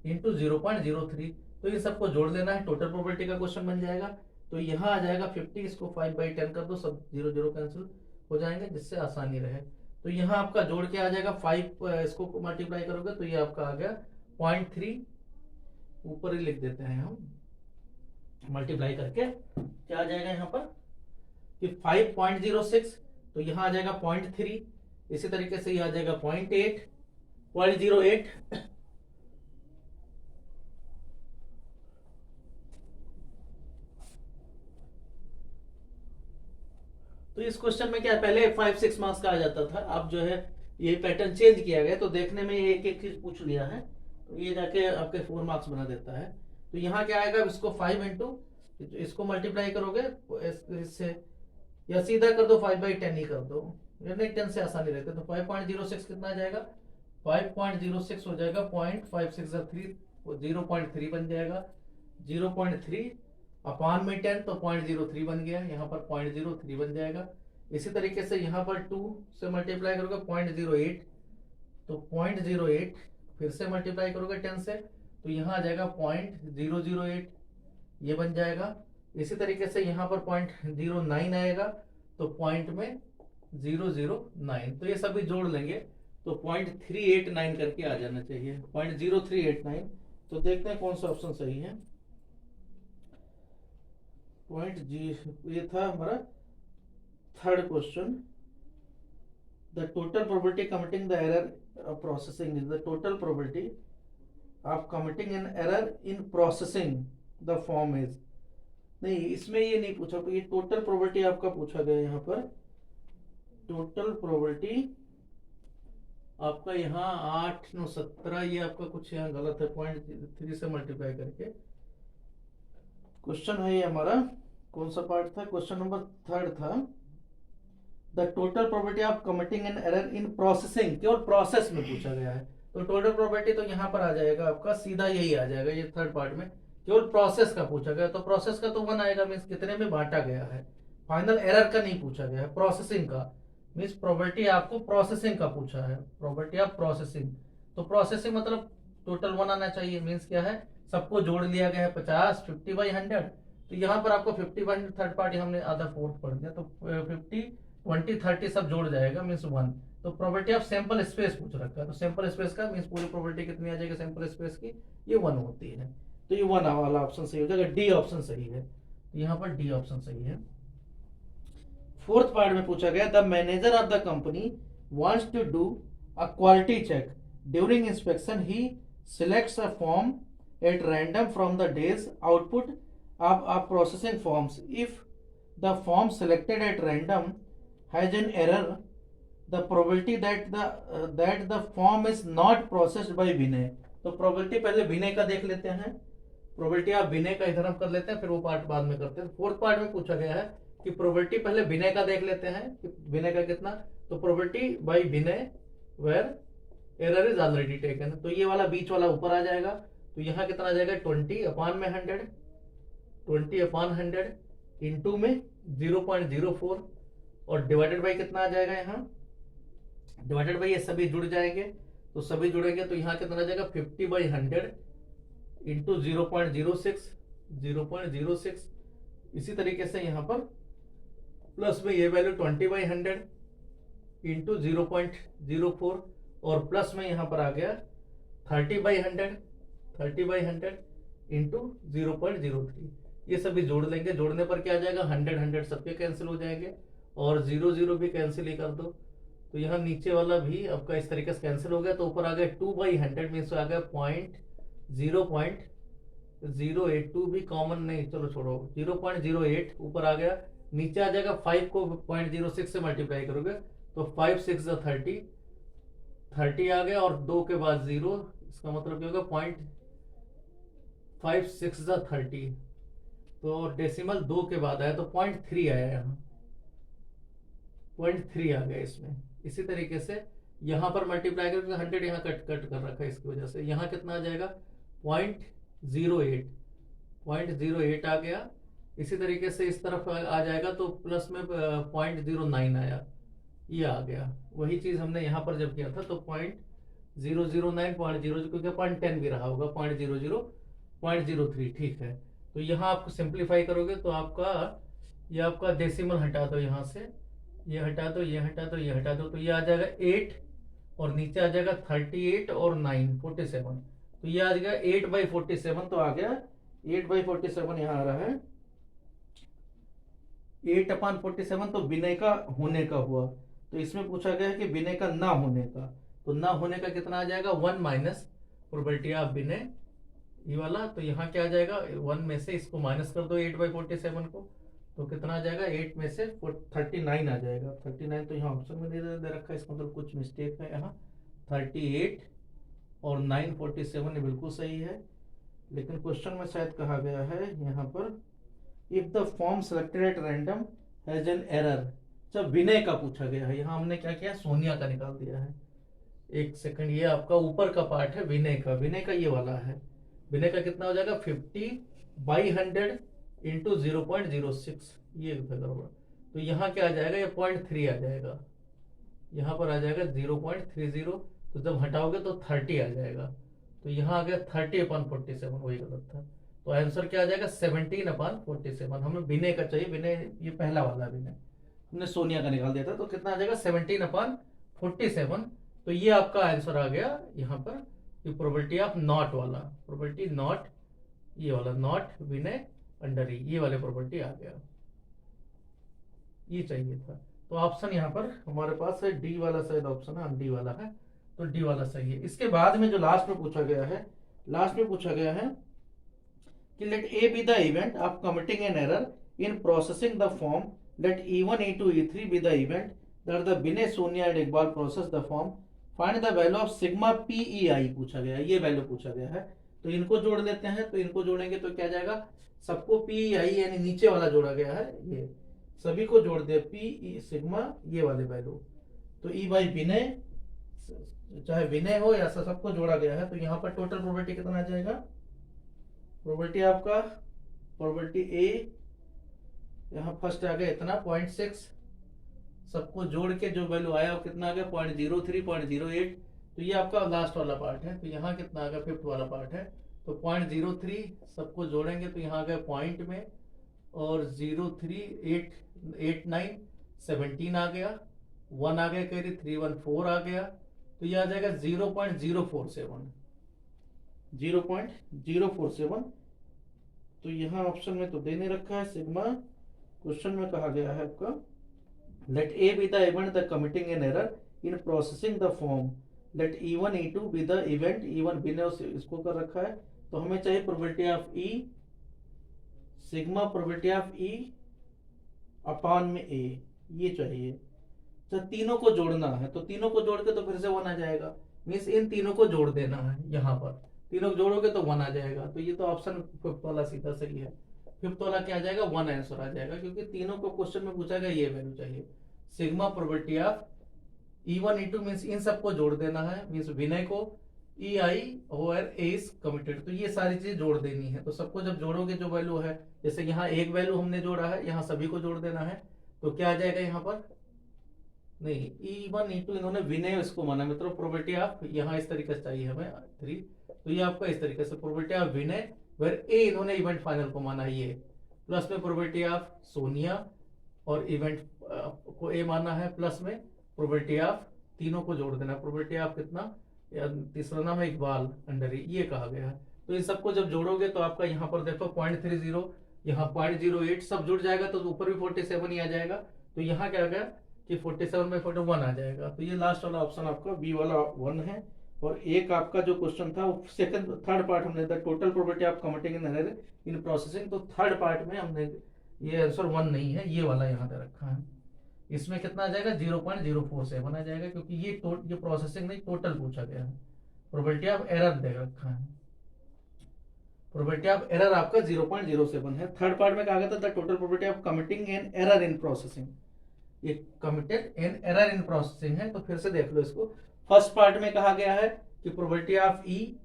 इंटू 0.03, तो इन सबको जोड़ लेना है, टोटल प्रोबेबिलिटी का क्वेश्चन बन जाएगा। तो यहाँ आ जाएगा 50, इसको 5/10 कर दो, सब 0 कैंसिल हो जाएंगे, जिससे आसानी रहे। तो यहाँ आपका जोड़ के आ जाएगा 5, इसको मल्टीप्लाई करोगे तो ये आपका आ गया 0.3, ऊपर ही लिख देते हैं हम मल्टीप्लाई करके, क्या आ जाएगा यहाँ पर कि 5.06, तो यहाँ आ जाएगा 0.3, इसी तरीके से ये आ जाएगा 0.08 तो इस क्वेश्चन में क्या पहले 5-6 मार्क्स का आ जाता था, अब जो है ये पैटर्न चेंज किया गया, तो देखने में ये एक एक चीज पूछ लिया है, तो ये जाके आपके 4 मार्क्स बना देता है। तो यहाँ क्या आएगा, इसको 5 इंटू इसको मल्टीप्लाई करोगे इससे, या सीधा कर दो 5/10 ही कर दो, या नहीं 10 से आसानी रहती है। तो 5.06 कितना आ जाएगा, 5.06 हो जाएगा 0.563, 0.3 बन जाएगा, 0.3 अपान में 10 तो 0.03 बन गया, यहाँ पर 0.03 बन जाएगा। इसी तरीके से यहाँ पर 2 से मल्टीप्लाई करोगे 0.08, तो 0.08 फिर से मल्टीप्लाई करोगे 10 से, तो यहाँ आ जाएगा 0.008, ये बन जाएगा। इसी तरीके से यहाँ पर 0.09 आएगा, तो पॉइंट में 009, तो ये सभी जोड़ लेंगे तो 0.389 करके आ जाना चाहिए, 0.0389। तो देखते हैं कौन सा ऑप्शन सही है। ये था हमारा third question, the total probability committing the error processing is the total probability of committing an error in processing the form is, नहीं इसमें ये नहीं पूछा, ये टोटल प्रोबेबिलिटी आपका पूछा गया यहाँ पर, टोटल प्रोबेबिलिटी आपका यहाँ 8 9 17, ये आपका कुछ यहाँ गलत है, 0.3 से मल्टीप्लाई करके क्वेश्चन है ये हमारा, कौन सा पार्ट था, क्वेश्चन नंबर 3 था, the total probability of committing an error in processing, केवल प्रोसेस में पूछा गया है, तो टोटल प्रोबेबिलिटी तो यहाँ पर आ जाएगा आपका, सीधा यही आ जाएगा, ये थर्ड पार्ट में केवल प्रोसेस का पूछा गया, तो प्रोसेस का तो 1 आएगा, मीन्स कितने में बांटा गया है, फाइनल एरर का नहीं पूछा गया है, प्रोसेसिंग का, मीन्स प्रोबेबिलिटी आपको प्रोसेसिंग का पूछा है, प्रोबेबिलिटी ऑफ प्रोसेसिंग, तो प्रोसेसिंग मतलब टोटल 1 आना चाहिए, मीन्स क्या है सबको जोड़ लिया गया है 50, 50/100, तो यहाँ पर आपको 50/100 थर्ड पार्टी हमने आधा फोर्थ पढ़ दिया, तो 50, 20, 30 सब जोड़ जाएगा, मीन्स 1। तो प्रोबेबिलिटी ऑफ सैंपल स्पेस पूछ रखा है, तो सैंपल स्पेस का मीन्स पूरी प्रोबेबिलिटी कितनी आ जाएगी सैंपल स्पेस की, ये 1 होती है, तो ये 1 वाला ऑप्शन सही हो जाएगा, डी ऑप्शन सही है, तो यहाँ पर डी ऑप्शन सही है। फोर्थ पार्ट में पूछा गया, the manager of the company wants to do a quality check, during inspection he selects a form at random from the day's output of processing forms. If the form selected at random has an error, the probability that the form is not processed by Vinay. तो probability पहले विनय का देख लेते हैं, probability आप विनय का इधर हम कर लेते हैं, फिर वो पार्ट बाद में करते हैं। फोर्थ पार्ट में पूछा गया है कि प्रोबेबिलिटी पहले विनय का देख लेते हैं कि विनय का कितना, तो probability by Vinay where error is already taken, तो ये वाला बीच वाला ऊपर आ जाएगा, तो यहाँ कितना आ जाएगा 20/100, 20/100 इंटू में 0.04 और डिवाइडेड बाई कितना आ जाएगा, यहाँ डिवाइडेड बाई ये सभी जुड़ जाएंगे, तो सभी जुड़ेंगे तो यहाँ कितना आ जाएगा 50/100 इंटू 0.06, इसी तरीके से यहाँ पर प्लस में ये वैल्यू 20/100 इंटू 0.04 और प्लस में यहाँ पर आ गया 30/100 इंटू 0.03। ये सभी जोड़ लेंगे, जोड़ने पर क्या आ जाएगा 100 सबके कैंसिल हो जाएंगे और 0 भी कैंसिल ही कर दो। तो यहाँ नीचे वाला भी आपका इस तरीके से कैंसिल हो गया। तो ऊपर आ गया 2/100 मीन्स आ गया 0.082 भी कॉमन नहीं, चलो छोड़ो 0.08 ऊपर आ गया। नीचे आ जाएगा 5 को 0.06 से मल्टीप्लाई करोगे तो 5 6 30 आ गया और 2 के बाद 0, इसका मतलब क्या होगा 0.5 6 30। तो डेसिमल 2 के बाद आया तो 0.3 आया, यहाँ 0.3 आ गया इसमें। इसी तरीके से यहाँ पर मल्टीप्लाई करके 100 यहाँ कट कर रखा है, इसकी वजह से यहाँ कितना आ जाएगा 0.08 आ गया। इसी तरीके से इस तरफ आ जाएगा तो प्लस में 0.09 आया, ये आ गया। वही चीज हमने यहाँ पर जब किया था तो 0.009 0.00 क्योंकि 0.10 भी रहा होगा 0.03, ठीक है। तो यहाँ आपको सिंप्लीफाई करोगे तो आपका ये आपका डेसिमल हटा दो, यहाँ से ये हटा दो, ये हटा दो, ये हटा दो, तो ये आ जाएगा 8 और नीचे आ जाएगा 38 और 9 47। तो ये आ जाएगा 8/47। तो आ गया 8/47 यहाँ आ रहा है 8/47। तो विनय का होने का हुआ। तो इसमें पूछा गया है कि विनय का ना होने का, तो ना होने का कितना आ जाएगा 1 माइनस प्रोबेबिलिटी ऑफ विनय, ये वाला। तो यहाँ क्या आ जाएगा 1 में से इसको माइनस कर दो 8/47 को, तो कितना आ जाएगा 8 में से 39 आ जाएगा 39। तो यहाँ ऑप्शन में दे रखा है, इसका मतलब कुछ मिस्टेक है यहाँ। 38 और 9 47 बिल्कुल सही है, लेकिन क्वेश्चन में शायद कहा गया है यहाँ पर if the form selected at random has an error. जब विनय का पूछा गया है, यहाँ हमने क्या किया सोनिया का निकाल दिया है। एक सेकंड, ये आपका ऊपर का पार्ट है विनय का, विनय का ये वाला है। विनय का कितना हो जाएगा 50/100 इंटू 0.06, ये गड़बड़। तो यहाँ क्या आ जाएगा ये 0.3 आ जाएगा, यहाँ पर आ जाएगा 0.30। तो जब हटाओगे तो 30 आ जाएगा। तो यहाँ आ गया 30/47, वही गलत था। तो आंसर क्या आ जाएगा 17/47। हमें विनय का चाहिए, विनय ये पहला वाला विनय, हमने सोनिया का निकाल दिया था। तो कितना आ जाएगा 17/47। तो ये आपका आंसर आ गया यहाँ पर प्रोबेबिलिटी ऑफ नॉट वाला, प्रोबेबिलिटी नॉट, ये वाला नॉट विनय अंडर ई, ये वाले प्रोबेबिलिटी आ गया, ये चाहिए था। तो ऑप्शन यहाँ पर हमारे पास है डी वाला, शायद ऑप्शन है डी वाला है, तो डी वाला सही है। इसके बाद में जो लास्ट में पूछा गया है, लास्ट में पूछा गया है कि let A be the event of committing an error in processing the form, let E1 E2 E3 be the event that the Vinay Sonia and Iqbal process the form, find the value of sigma PEI पूछा गया है, ये value पूछा गया है। तो इनको जोड़ लेते हैं, तो इनको जोड़ेंगे तो क्या जाएगा, सबको PEI यानी नीचे वाला जोड़ा गया है, ये सभी को जोड़ दे P सिग्मा ये वाले वैल्यू। तो E बाई विनय, चाहे विनय हो या सबको जोड़ा गया है। तो यहाँ पर टोटल प्रोबेबिलिटी कितना आ जाएगा, प्रोबेबिलिटी आपका प्रोबेबिलिटी ए यहाँ फर्स्ट आ गया इतना 0.6, सबको जोड़ के जो वैल्यू आया वो कितना आ गया 0.03 0.08। तो ये आपका लास्ट वाला पार्ट है। तो यहाँ कितना आ गया फिफ्थ वाला पार्ट है, तो 0.03 सबको जोड़ेंगे तो यहाँ आ गया पॉइंट में, और 03889 17 आ गया, 1 आ गया कैरी 314 आ गया। तो ये आ जाएगा 0.047। तो यहाँ ऑप्शन में तो दे नहीं रखा है सिग्मा, क्वेश्चन में कहा गया है आपका let A be the event the committing an error in processing the form, let E1 E2 be the event, E1 be ने इसको कर रखा है। तो हमें चाहिए probability of E, sigma probability of E upon में A, ये चाहिए। तो तीनों को जोड़ना है, तो तीनों को जोड़ के तो फिर से 1 आ जाएगा, मीन्स इन तीनों को जोड़ देना है, यहाँ पर तीनों को जोड़ोगे तो 1 आ जाएगा। तो ये तो ऑप्शन फिफ्थ वाला सीधा सही है, फिफ्थ वाला क्या आ जाएगा 1 आंसर आ जाएगा, क्योंकि तीनों को क्वेश्चन में पूछा गया ये वैल्यू चाहिए। Sigma probability of E1 E2 means in सबको जोड़ देना है, मीन्स विनय को EI और A इज कमिटेड, तो ये सारी चीजें जोड़ देनी है। तो सबको जब जोड़ोगे जो वैल्यू है, जैसे यहाँ एक वैल्यू हमने जोड़ा है, यहाँ सभी को जोड़ देना है, तो क्या आ जाएगा यहाँ पर, नहीं E1 E2 इन्होंने विनय इसको माना, मतलब प्रोबेबिलिटी ऑफ यहाँ इस तरीके से चाहिए हमें 3। तो ये आपका इस तरीके से प्रोबेबिलिटी ऑफ विनय वेर ए इन्होंने इवेंट फाइनल को माना ये, प्लस में प्रोबेबिलिटी ऑफ सोनिया और इवेंट को ए मानना है, प्लस में प्रोबेबिलिटी ऑफ, तीनों को जोड़ देना, प्रोबेबिलिटी ऑफ कितना, तीसरा नाम है इकबाल अंडर ये कहा गया है। तो इन सबको जब जोड़ोगे तो आपका यहाँ पर देखो 0.30, यहाँ 0.08 सब जुड़ जाएगा तो ऊपर भी 47 ही आ जाएगा। तो यहाँ क्या आ गया कि 47/41 आ जाएगा। तो ये लास्ट वाला ऑप्शन आपका बी वाला 1 है। और एक आपका जो क्वेश्चन था वो सेकंड थर्ड पार्ट हमने the total probability of committing an error in processing, तो थर्ड पार्ट में हमने ये आंसर 1 नहीं है, ये वाला यहाँ पे रखा है। इसमें कितना आ जाएगा 0.047 आ जाएगा, क्योंकि ये प्रोसेसिंग नहीं टोटल पूछा गया है। प्रोबेबिलिटी ऑफ एरर दे रखा है, प्रोबेबिलिटी ऑफ एरर आपका 0.07 है। थर्ड पार्ट में कहा गया था the total probability of committing an error in processing, ये committed an error in processing है। तो फिर से देख लो इसको, फर्स्ट पार्ट में कहा गया है कि प्रोबेबिलिटी ऑफ ई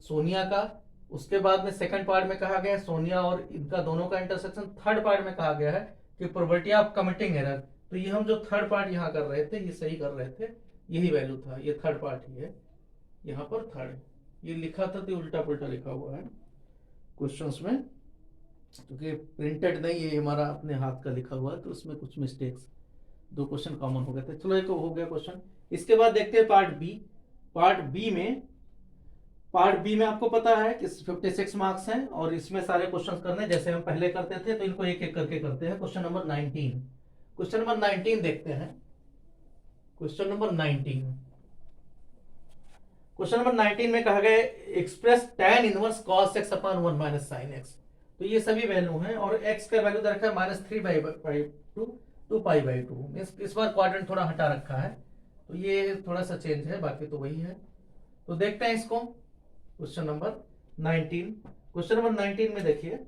सोनिया का, उसके बाद में सेकंड पार्ट में कहा गया है सोनिया और इनका दोनों का इंटरसेक्शन, थर्ड पार्ट में कहा गया है कि प्रोबेबिलिटी ऑफ कमिटिंग एरर। तो ये हम जो थर्ड पार्ट यहाँ कर रहे थे ये सही कर रहे थे, यही वैल्यू था, ये थर्ड पार्ट ही है, यहाँ पर थर्ड ये लिखा था तो उल्टा पुल्टा लिखा हुआ है क्वेश्चंस में, क्योंकि प्रिंटेड नहीं है हमारा अपने हाथ का लिखा हुआ है, तो उसमें कुछ मिस्टेक्स, 2 क्वेश्चन कॉमन हो गए थे। चलो एक हो गया क्वेश्चन। इसके बाद देखते हैं पार्ट बी। पार्ट बी में आपको पता है कि 56 मार्क्स हैं और इसमें सारे क्वेश्चंस करने जैसे हम पहले करते थे, तो इनको एक एक करके करते हैं। क्वेश्चन नंबर 19, क्वेश्चन नंबर 19 देखते हैं। क्वेश्चन नंबर 19, क्वेश्चन नंबर 19 में कहा गया express tan inverse cos x upon 1 minus sine x। तो ये सभी वैल्यू हैं और x का वैल्यू दे रखा है -3/2 2 π/2। इस बार क्वाड्रेंट थोड़ा हटा रखा है, तो ये थोड़ा सा चेंज है, बाकी तो वही है। तो देखते हैं इसको। क्वेश्चन नंबर 19, क्वेश्चन नंबर 19 में देखिए,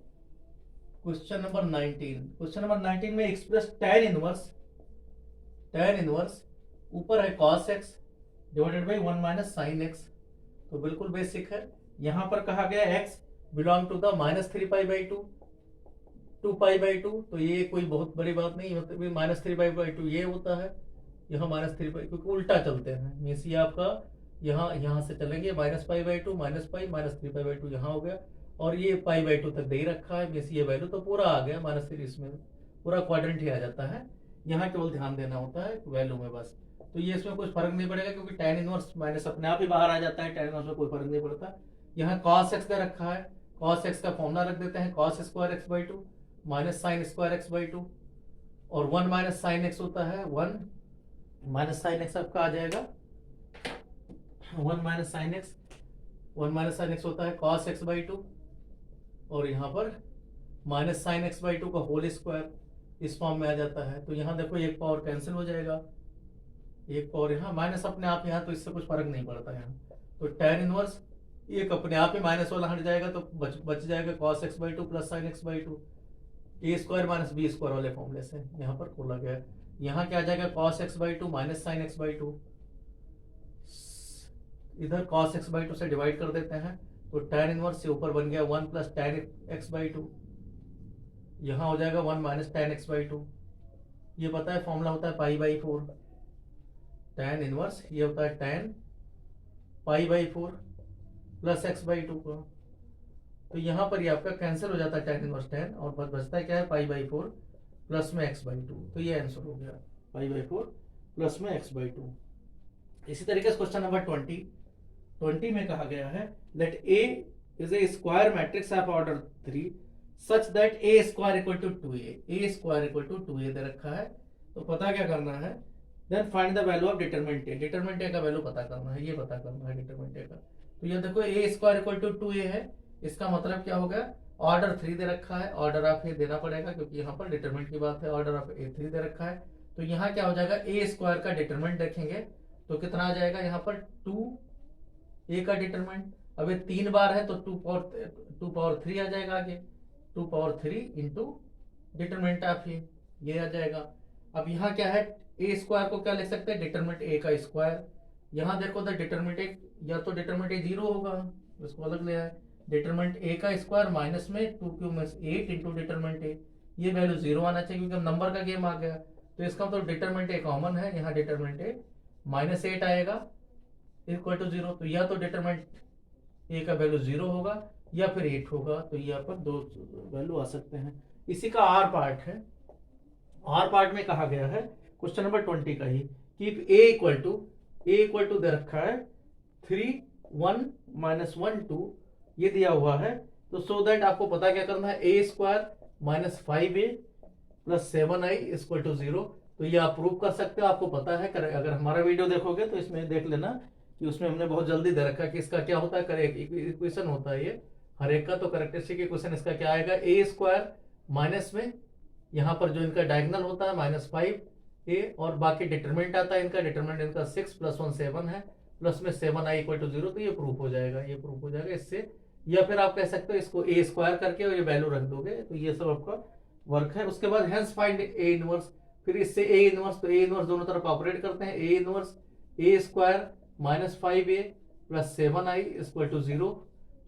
क्वेश्चन नंबर 19 में एक्सप्रेस tan इनवर्स ऊपर है cos x divided by 1 minus sine x। तो बिल्कुल बेसिक है। यहां पर कहा गया x बिलोंग टू द -3π/2 2 π/2, तो ये कोई बहुत बड़ी बात नहीं होती, -3π/2 ये होता है, यहाँ -3π, क्योंकि उल्टा चलते हैं, मीन्स ये आपका यहाँ से चलेंगे -π/2 -π -3π/2 यहाँ हो गया, और ये π/2 तक दे ही रखा है, मीन्स ये वैल्यू तो पूरा आ गया -3, इसमें पूरा क्वाड्रेंट ही आ जाता है। यहाँ केवल ध्यान देना होता है वैल्यू में बस। तो ये इसमें कुछ फर्क नहीं पड़ेगा, क्योंकि tan इनवर्स माइनस अपने आप ही बाहर आ जाता है, tan इनवर्स में कोई फर्क नहीं पड़ता। यहाँ cos x का रखा है, cos x का फॉर्मूला रख देते हैं, cos square x/2 minus sine square x/2, और 1 माइनस साइन x होता है 1 माइनस साइन x आपका आ जाएगा 1 माइनस साइन x होता है cos x/2, और यहाँ पर माइनस साइन x/2 का होल स्क्वायर इस फॉर्म में आ जाता है। तो यहाँ देखो एक पावर कैंसिल हो जाएगा, एक पावर यहाँ माइनस अपने आप यहाँ, तो इससे कुछ फर्क नहीं पड़ता यहाँ। तो tan इनवर्स एक अपने आप ही माइनस वाला हट जाएगा, तो बच जाएगा cos x/2 plus sign x/2, a square minus b square वाले फॉर्मूले से यहाँ पर खोला गया। यहाँ क्या आ जाएगा cos x/2 minus sign x/2, इधर cos x/2 से डिवाइड कर देते हैं, तो tan इनवर्स से ऊपर बन गया 1 प्लस tan x/2, यहाँ हो जाएगा 1 माइनस tan x/2। ये पता है फॉर्मूला होता है π/4, tan इनवर्स ये होता है tan π/4 प्लस x/2 का। तो यहाँ पर ये आपका कैंसिल हो जाता है tan इनवर्स tan, और बचता है क्या है π/4 प्लस में x/2। तो ये आंसर हो गया π/4 प्लस में x/2। इसी तरीके से क्वेश्चन नंबर 20 में कहा गया है let A is a square matrix of order 3 such that A square equal to 2A दे रखा है। तो पता क्या करना है, then find the value of determinant A। Determinant A का वैल्यू पता करना है, ये पता करना है डिटरमिनेंट A का। तो ये देखो A square equal to 2A है, इसका मतलब क्या हो गया, ऑर्डर 3 दे रखा है, ऑर्डर ऑफ A देना पड़ेगा क्योंकि यहाँ पर डिटरमिनेंट की बात है, ऑर्डर ऑफ A 3 दे रखा है। तो यहाँ क्या हो जाएगा, A स्क्वायर का डिटरमिनेंट देखेंगे तो कितना आ जाएगा, यहाँ पर 2A का डिटरमिनेंट, अब ये 3 बार है तो 2 पावर 3 आ जाएगा आगे, 2 power 3 into determinant of A, ये आ जाएगा। अब यहाँ क्या है, A स्क्वायर को क्या लिख सकते हैं, डिटरमिनेंट A का स्क्वायर। यहाँ देखो द डिटरमिनेंट या तो डिटरमिनेंट A 0 होगा, इसको अलग ले आए, डिटरमिनेंट A का स्क्वायर माइनस में 2 क्यूब में 8 इंटू डिटरमिनेंट A, ये वैल्यू 0 आना चाहिए क्योंकि नंबर का गेम आ गया। तो इसका मतलब डिटरमिनेंट A कॉमन है, यहाँ डिटरमिनेंट A -8 आएगा इक्वल टू 0। तो या तो डिटरमिनेंट A का वैल्यू 0 होगा या फिर 8 होगा, तो यहाँ पर 2 वैल्यू आ सकते हैं। इसी का आर पार्ट है। आर पार्ट में कहा गया है क्वेश्चन नंबर 20 का ही कि ए इक्वल टू दे रखा है 3 1 माइनस 1 2 ये दिया हुआ है। तो सो दैट आपको पता क्या करना है, A square minus 5a plus 7i equal to 0। तो ये आप प्रूव कर सकते हो, आपको पता है। अगर हमारा वीडियो देखोगे तो इसमें देख लेना कि उसमें हमने बहुत जल्दी दे रखा है कि इसका क्या होता है, करेक्ट इक्वेशन होता है ये हर एक का। तो करेक्टरिस्टिक इक्वेशन इसका क्या आएगा, ए स्क्वायर माइनस में यहाँ पर जो इनका डायगोनल होता है माइनस 5a और बाकी डिटरमिनेंट आता है इनका, डिटरमिनेंट इनका 6 प्लस 1 7 है, प्लस में 7i इक्वल टू 0। तो ये प्रूफ हो जाएगा, ये प्रूफ हो जाएगा इससे। या फिर आप कह सकते हो इसको ए स्क्वायर करके और ये वैल्यू रख दोगे। तो ये सब आपका वर्क है। उसके बाद हेंस फाइंड ए इनवर्स, फिर इससे ए इनवर्स, तो ए इनवर्स दोनों तरफ ऑपरेट करते हैं। A inverse A square minus 5a plus 7i equal to 0।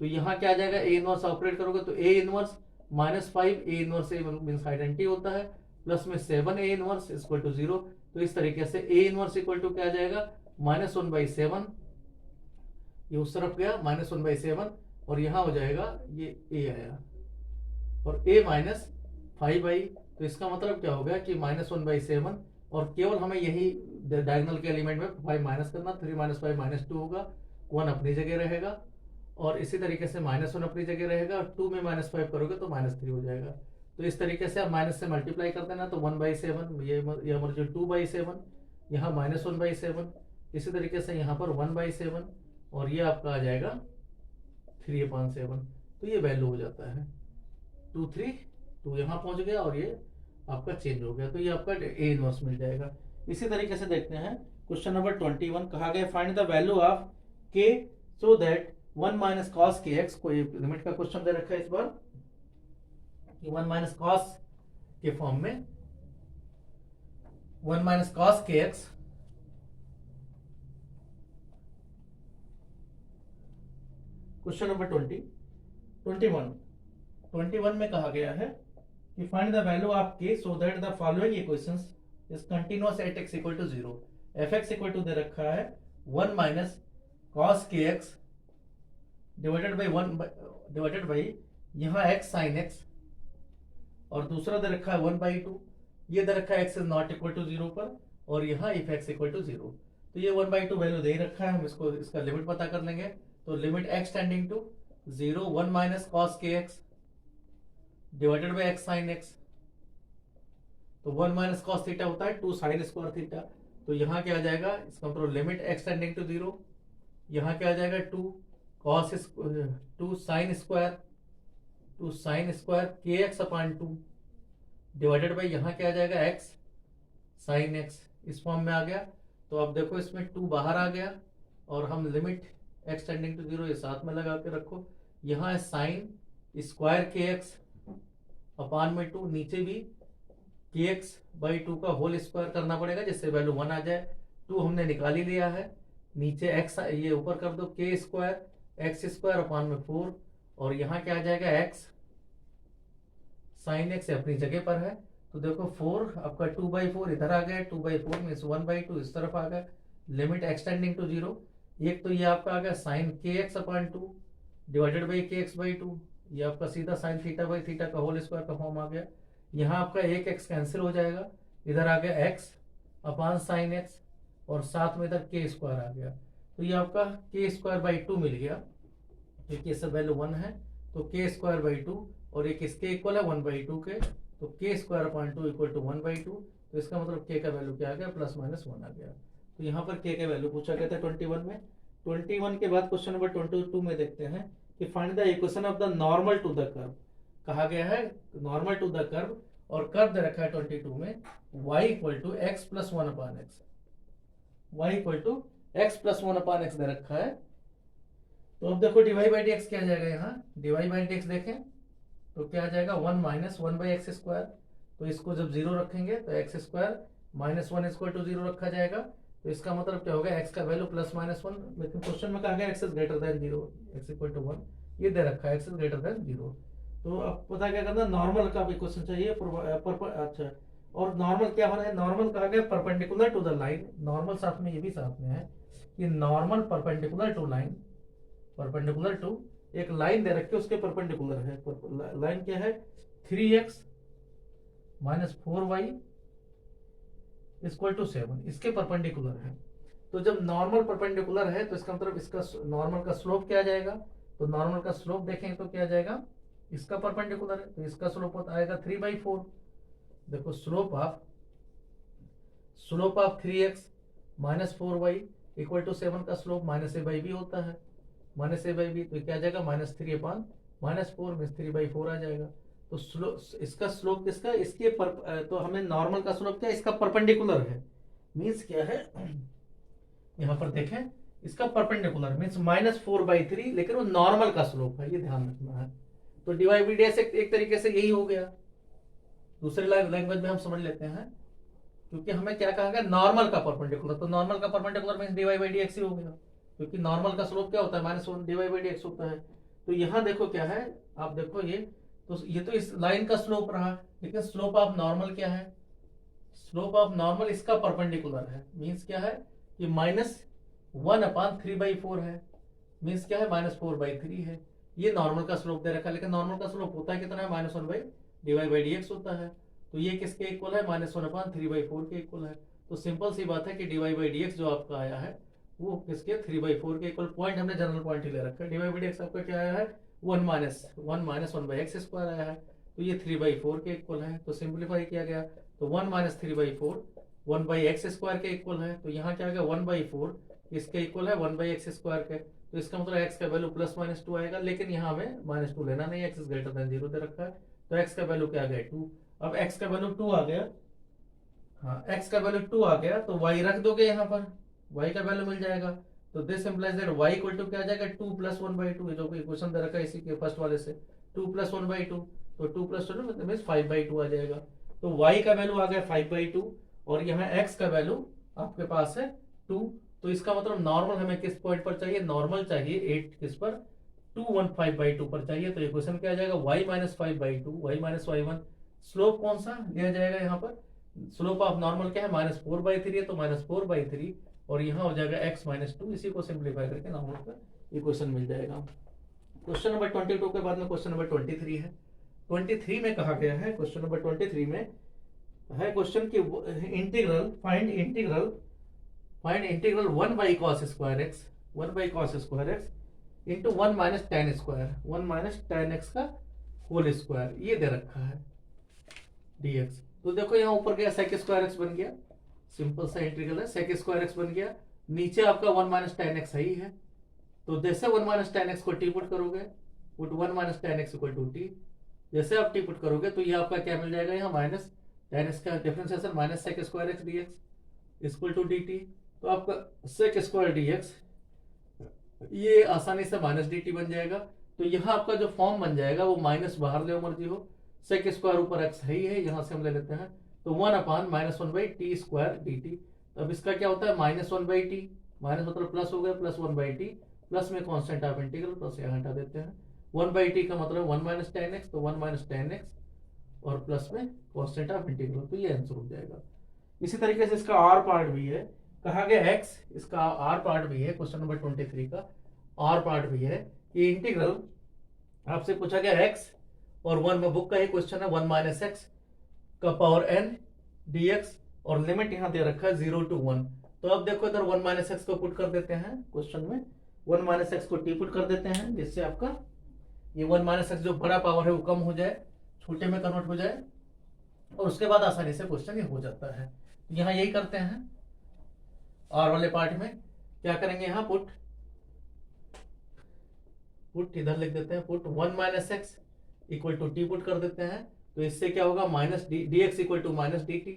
तो यहाँ क्या आ जाएगा, ए इनवर्स ऑपरेट करोगे तो A inverse minus 5 A inverse means identity होता है, प्लस में 7 ए इनवर्स इक्वल टू 0। तो इस तरीके से ए इनवर्स इक्वल टू क्या आ जाएगा, -1/7, ये उस तरफ गया -1/7 और यहाँ हो जाएगा ये ए आया और a माइनस 5i। तो इसका मतलब क्या हो गया कि -1/7 और केवल हमें यही डायगोनल के एलिमेंट में 5 माइनस करना, 3 - 5 -2 होगा, 1 अपनी जगह रहेगा और इसी तरीके से -1 अपनी जगह रहेगा और 2 में -5 करोगे तो -3 हो जाएगा। तो इस तरीके से आप माइनस से मल्टीप्लाई कर देना, तो 1/7 ये हमारा जो 2/7, यहाँ -1/7, इसी तरीके से यहाँ पर 1/7 और ये आपका आ जाएगा 3/7। तो ये वैल्यू हो जाता है 2 3, तो यहाँ पहुंच गया और ये आपका चेंज हो गया। तो ये आपका ए इनवर्स मिल जाएगा। इसी तरीके से देखते हैं क्वेश्चन नंबर 21, कहा गया find the value of K so that 1 minus cos K x, कोई लिमिट का क्वेश्चन दे रखा है इस बार कि 1 माइनस कॉस के फॉर्म में 1 minus cos K x question number 21 में कहा गया है कि find the value of K so that the following equations is continuous at x equal to 0। fx equal to दे रखा है 1 minus cos K X divided by यहाँ x sine x और दूसरा दे रखा है 1/2, ये दे रखा है x is not equal to 0 पर और यहाँ if x इक्वल टू 0। तो ये 1/2 वैल्यू दे रखा है, हम इसको इसका लिमिट पता कर लेंगे। तो limit x tending to 0 1 minus cos K X divided by x sine x। तो 1 माइनस कॉस थीटा होता है 2 साइन स्क्वायर थीटा। तो यहाँ क्या आ जाएगा, इसका मतलब लिमिट x टेंडिंग टू 0, यहाँ क्या आ जाएगा 2 कॉस 2 साइन स्क्वायर के एक्स अपॉन 2 डिवाइडेड बाई यहाँ क्या आ जाएगा x साइन x, इस फॉर्म में आ गया। तो अब देखो इसमें 2 बाहर आ गया और हम लिमिट x टेंडिंग टू 0 ये साथ में लगा के रखो। यहाँ है साइन स्क्वायर के एक्स अपॉन में 2, नीचे भी के एक्स बाई 2 का होल स्क्वायर करना पड़ेगा जिससे वैल्यू 1 आ जाए। 2 हमने निकाल ही लिया है, नीचे x ये ऊपर कर दो के स्क्वायर एक्स स्क्वायर अपॉन में 4 और यहाँ क्या आ जाएगा x साइन x अपनी जगह पर है। तो देखो 4 आपका 2/4 इधर आ गया, 2/4 मीन्स 1/2 इस तरफ आ गया। लिमिट एक्सटेंडिंग टू 0, एक तो ये आपका आ गया साइन के एक्स अपॉन 2 डिवाइडेड बाई के एक्स बाई 2, ये आपका सीधा साइन थीटा बाई थीटा का होल स्क्वायर का फॉर्म आ गया। यहाँ आपका एक x कैंसिल हो जाएगा, इधर आ गया x अपॉन साइन x और साथ में इधर के स्क्वायर आ गया। तो ये आपका के स्क्वायर बाई 2 मिल गया, क्योंकि इससे वैल्यू 1 है। तो के स्क्वायर बाई 2 और एक इसके इक्वल है 1/2 के, तो के स्क्वायर अपॉन 2 इक्वल टू 1/2। तो इसका मतलब के का वैल्यू क्या आ गया, +-1 आ गया। तो यहाँ पर के का वैल्यू पूछा गया था 21 में। 21 के बाद क्वेश्चन नंबर 22 में देखते हैं कि find the equation of the normal to the curve. कहा गया है नॉर्मल टू द कर्व और कर्व दे रखा है 22 में y equal to x plus 1 upon x, y equal to x plus 1 upon x दे रखा है। तो अब देखो डिवाइड बाई dx क्या आ जाएगा, यहाँ डिवाइड बाई dx देखें तो क्या आ जाएगा 1 माइनस 1/x स्क्वायर। तो इसको जब 0 रखेंगे तो x square minus 1 equal to 0 रखा जाएगा। तो इसका मतलब क्या होगा, x का वैल्यू +-1, लेकिन क्वेश्चन में कहा गया x is greater than 0, x equal to 1, ये दे रखा है x इज ग्रेटर देन 0। तो अब पता क्या करना, नॉर्मल का भी क्वेश्चन चाहिए। अच्छा, और नॉर्मल क्या होना है, नॉर्मल कहा गया perpendicular to the line. Normal साथ में ये भी साथ में है कि normal perpendicular to line, perpendicular to एक लाइन दे रखी है उसके परपेंडिकुलर है। लाइन क्या है 3x minus 4y equal to 7 इसके परपेंडिकुलर है। तो जब नॉर्मल परपेंडिकुलर है तो इसका मतलब इसका नॉर्मल का स्लोप क्या आ जाएगा, तो नॉर्मल का स्लोप देखेंगे तो क्या आ जाएगा, इसका परपेंडिकुलर है तो इसका स्लोप होता आएगा 3/4। देखो slope of 3x minus 4y equal to 7 का स्लोप -a/b होता है, -a/b तो क्या आ जाएगा -3/-4 में 3/4 आ जाएगा। तो इसका स्लोप किसका, इसके तो हमें नॉर्मल का स्लोप क्या, इसका परपेंडिकुलर है, मीन्स क्या है यहाँ पर देखें इसका परपेंडिकुलर मीन्स -4/3, लेकिन वो नॉर्मल का स्लोप है, ये ध्यान रखना है। तो dy/dx एक तरीके से यही हो गया। दूसरे लैंग्वेज में हम समझ लेते हैं, क्योंकि हमें क्या कहा गया, नॉर्मल का परपेंडिकुलर, तो नॉर्मल का परपेंडिकुलर मीन्स dy/dx ही हो गया, क्योंकि नॉर्मल का स्लोप क्या होता है -1 dy/dx होता है। तो यहाँ देखो क्या है, आप देखो ये तो इस लाइन का स्लोप रहा, लेकिन स्लोप ऑफ नॉर्मल क्या है, स्लोप ऑफ नॉर्मल इसका परपेंडिकुलर है, मीन्स क्या है कि -1/3/4 है, मीन्स क्या है -4/3 है। ये नॉर्मल का स्लोप दे रखा है, लेकिन नॉर्मल का स्लोप होता है कितना है, -1/dy/dx होता है। तो ये किसके इक्वल है, -1/3/4 के इक्वल है। तो सिंपल सी बात है कि dy/dx जो आपका आया है वो किसके 3/4 के इक्वल। पॉइंट हमने जनरल पॉइंट ही ले रखा है, dy/dx आपका क्या आया है 1-1/x² आया है, तो ये 3/4 के इक्वल है। तो सिंप्लीफाई किया गया तो 1 - 3/4 1/x² के इक्वल है। तो यहाँ क्या आ गया 1/4 इसके इक्वल है 1/x² के, तो इसका मतलब x का वैल्यू +-2 आएगा, लेकिन यहाँ हमें -2 लेना नहीं, x > 0 दे रखा है, तो x का वैल्यू क्या आ गया 2। अब x का वैल्यू 2 आ गया, हाँ x का वैल्यू 2 आ गया तो y रख दोगे यहाँ पर, y का वैल्यू मिल जाएगा। तो this implies that y equal to क्या आ जाएगा 2 + 1/2, जो कि क्वेश्चन दे रखा है इसी के फर्स्ट वाले से, 2 + 1/2, तो 2 + 2 मींस 5/2 आ जाएगा। तो y का वैल्यू आ गया 5/2 और यहाँ x का वैल्यू आपके पास है 2। तो इसका मतलब नॉर्मल हमें किस पॉइंट पर चाहिए, नॉर्मल चाहिए 8 किस पर 215/2 पर चाहिए। तो ये क्वेश्चन क्या आ जाएगा y - 5/2 y - y1। स्लोप कौन सा लिया जाएगा, यहाँ पर स्लोप ऑफ नॉर्मल क्या है -4/3 है, तो -4/3 और यहाँ हो जाएगा x - 2, इसी को सिंप्लीफाई करके नॉर्मल का ये क्वेश्चन मिल जाएगा। क्वेश्चन नंबर 22 के बाद में क्वेश्चन नंबर 23 है। 23 में कहा गया है, क्वेश्चन नंबर 23 में है क्वेश्चन की integral find integral 1/cos² x 1/cos² x into 1 - tan square 1 - tan x का होल स्क्वायर, ये दे रखा है dx। तो देखो यहाँ ऊपर गया sec² x बन गया, सिंपल सा इंटीग्रल है, sec² x बन गया, नीचे आपका 1 - tan x सही है। तो जैसे 1 - tan x को टी पुट करोगे, पुट 1 - tan x = t, जैसे आप टी पुट करोगे तो ये आपका क्या मिल जाएगा, यहाँ माइनस tan x का differentiation -sec² x dx = dt। तो आपका sec² dx ये आसानी से -dt बन जाएगा। तो यहाँ आपका जो फॉर्म बन जाएगा वो माइनस बाहर ले मर्जी हो, sec² ऊपर x है ही है, यहाँ से हम ले लेते हैं, तो 1/-1/t² dt। तो अब इसका क्या होता है -1/t, माइनस मतलब प्लस हो गया, +1/t, प्लस में कांस्टेंट ऑफ इंटीग्रल प्लस यहाँ हटा देते हैं, 1/t का मतलब 1 - tan x, तो 1 - tan x और प्लस में कांस्टेंट ऑफ इंटीग्रल, तो ये आंसर हो जाएगा। इसी तरीके से इसका आर पार्ट भी है, कहा गया x, इसका आर पार्ट भी है, क्वेश्चन नंबर 23 का आर पार्ट भी है कि इंटीग्रल आपसे पूछा गया x और 1 में बुक का ही क्वेश्चन है 1 - x का पावर n dx और लिमिट यहाँ दे रखा है 0 to 1। तो अब देखो इधर 1 - x को पुट कर देते हैं क्वेश्चन में, 1 - x को टी पुट कर देते हैं, जिससे आपका ये 1 - x जो बड़ा पावर है वो कम हो जाए, छोटे में कन्वर्ट हो जाए, और उसके बाद आसानी से क्वेश्चन ये हो जाता है। यहाँ यही करते हैं आर वाले पार्ट में, क्या करेंगे यहाँ पुट इधर लिख देते हैं, पुट 1 - x = t पुट कर देते हैं, तो इससे क्या होगा dx = -dt,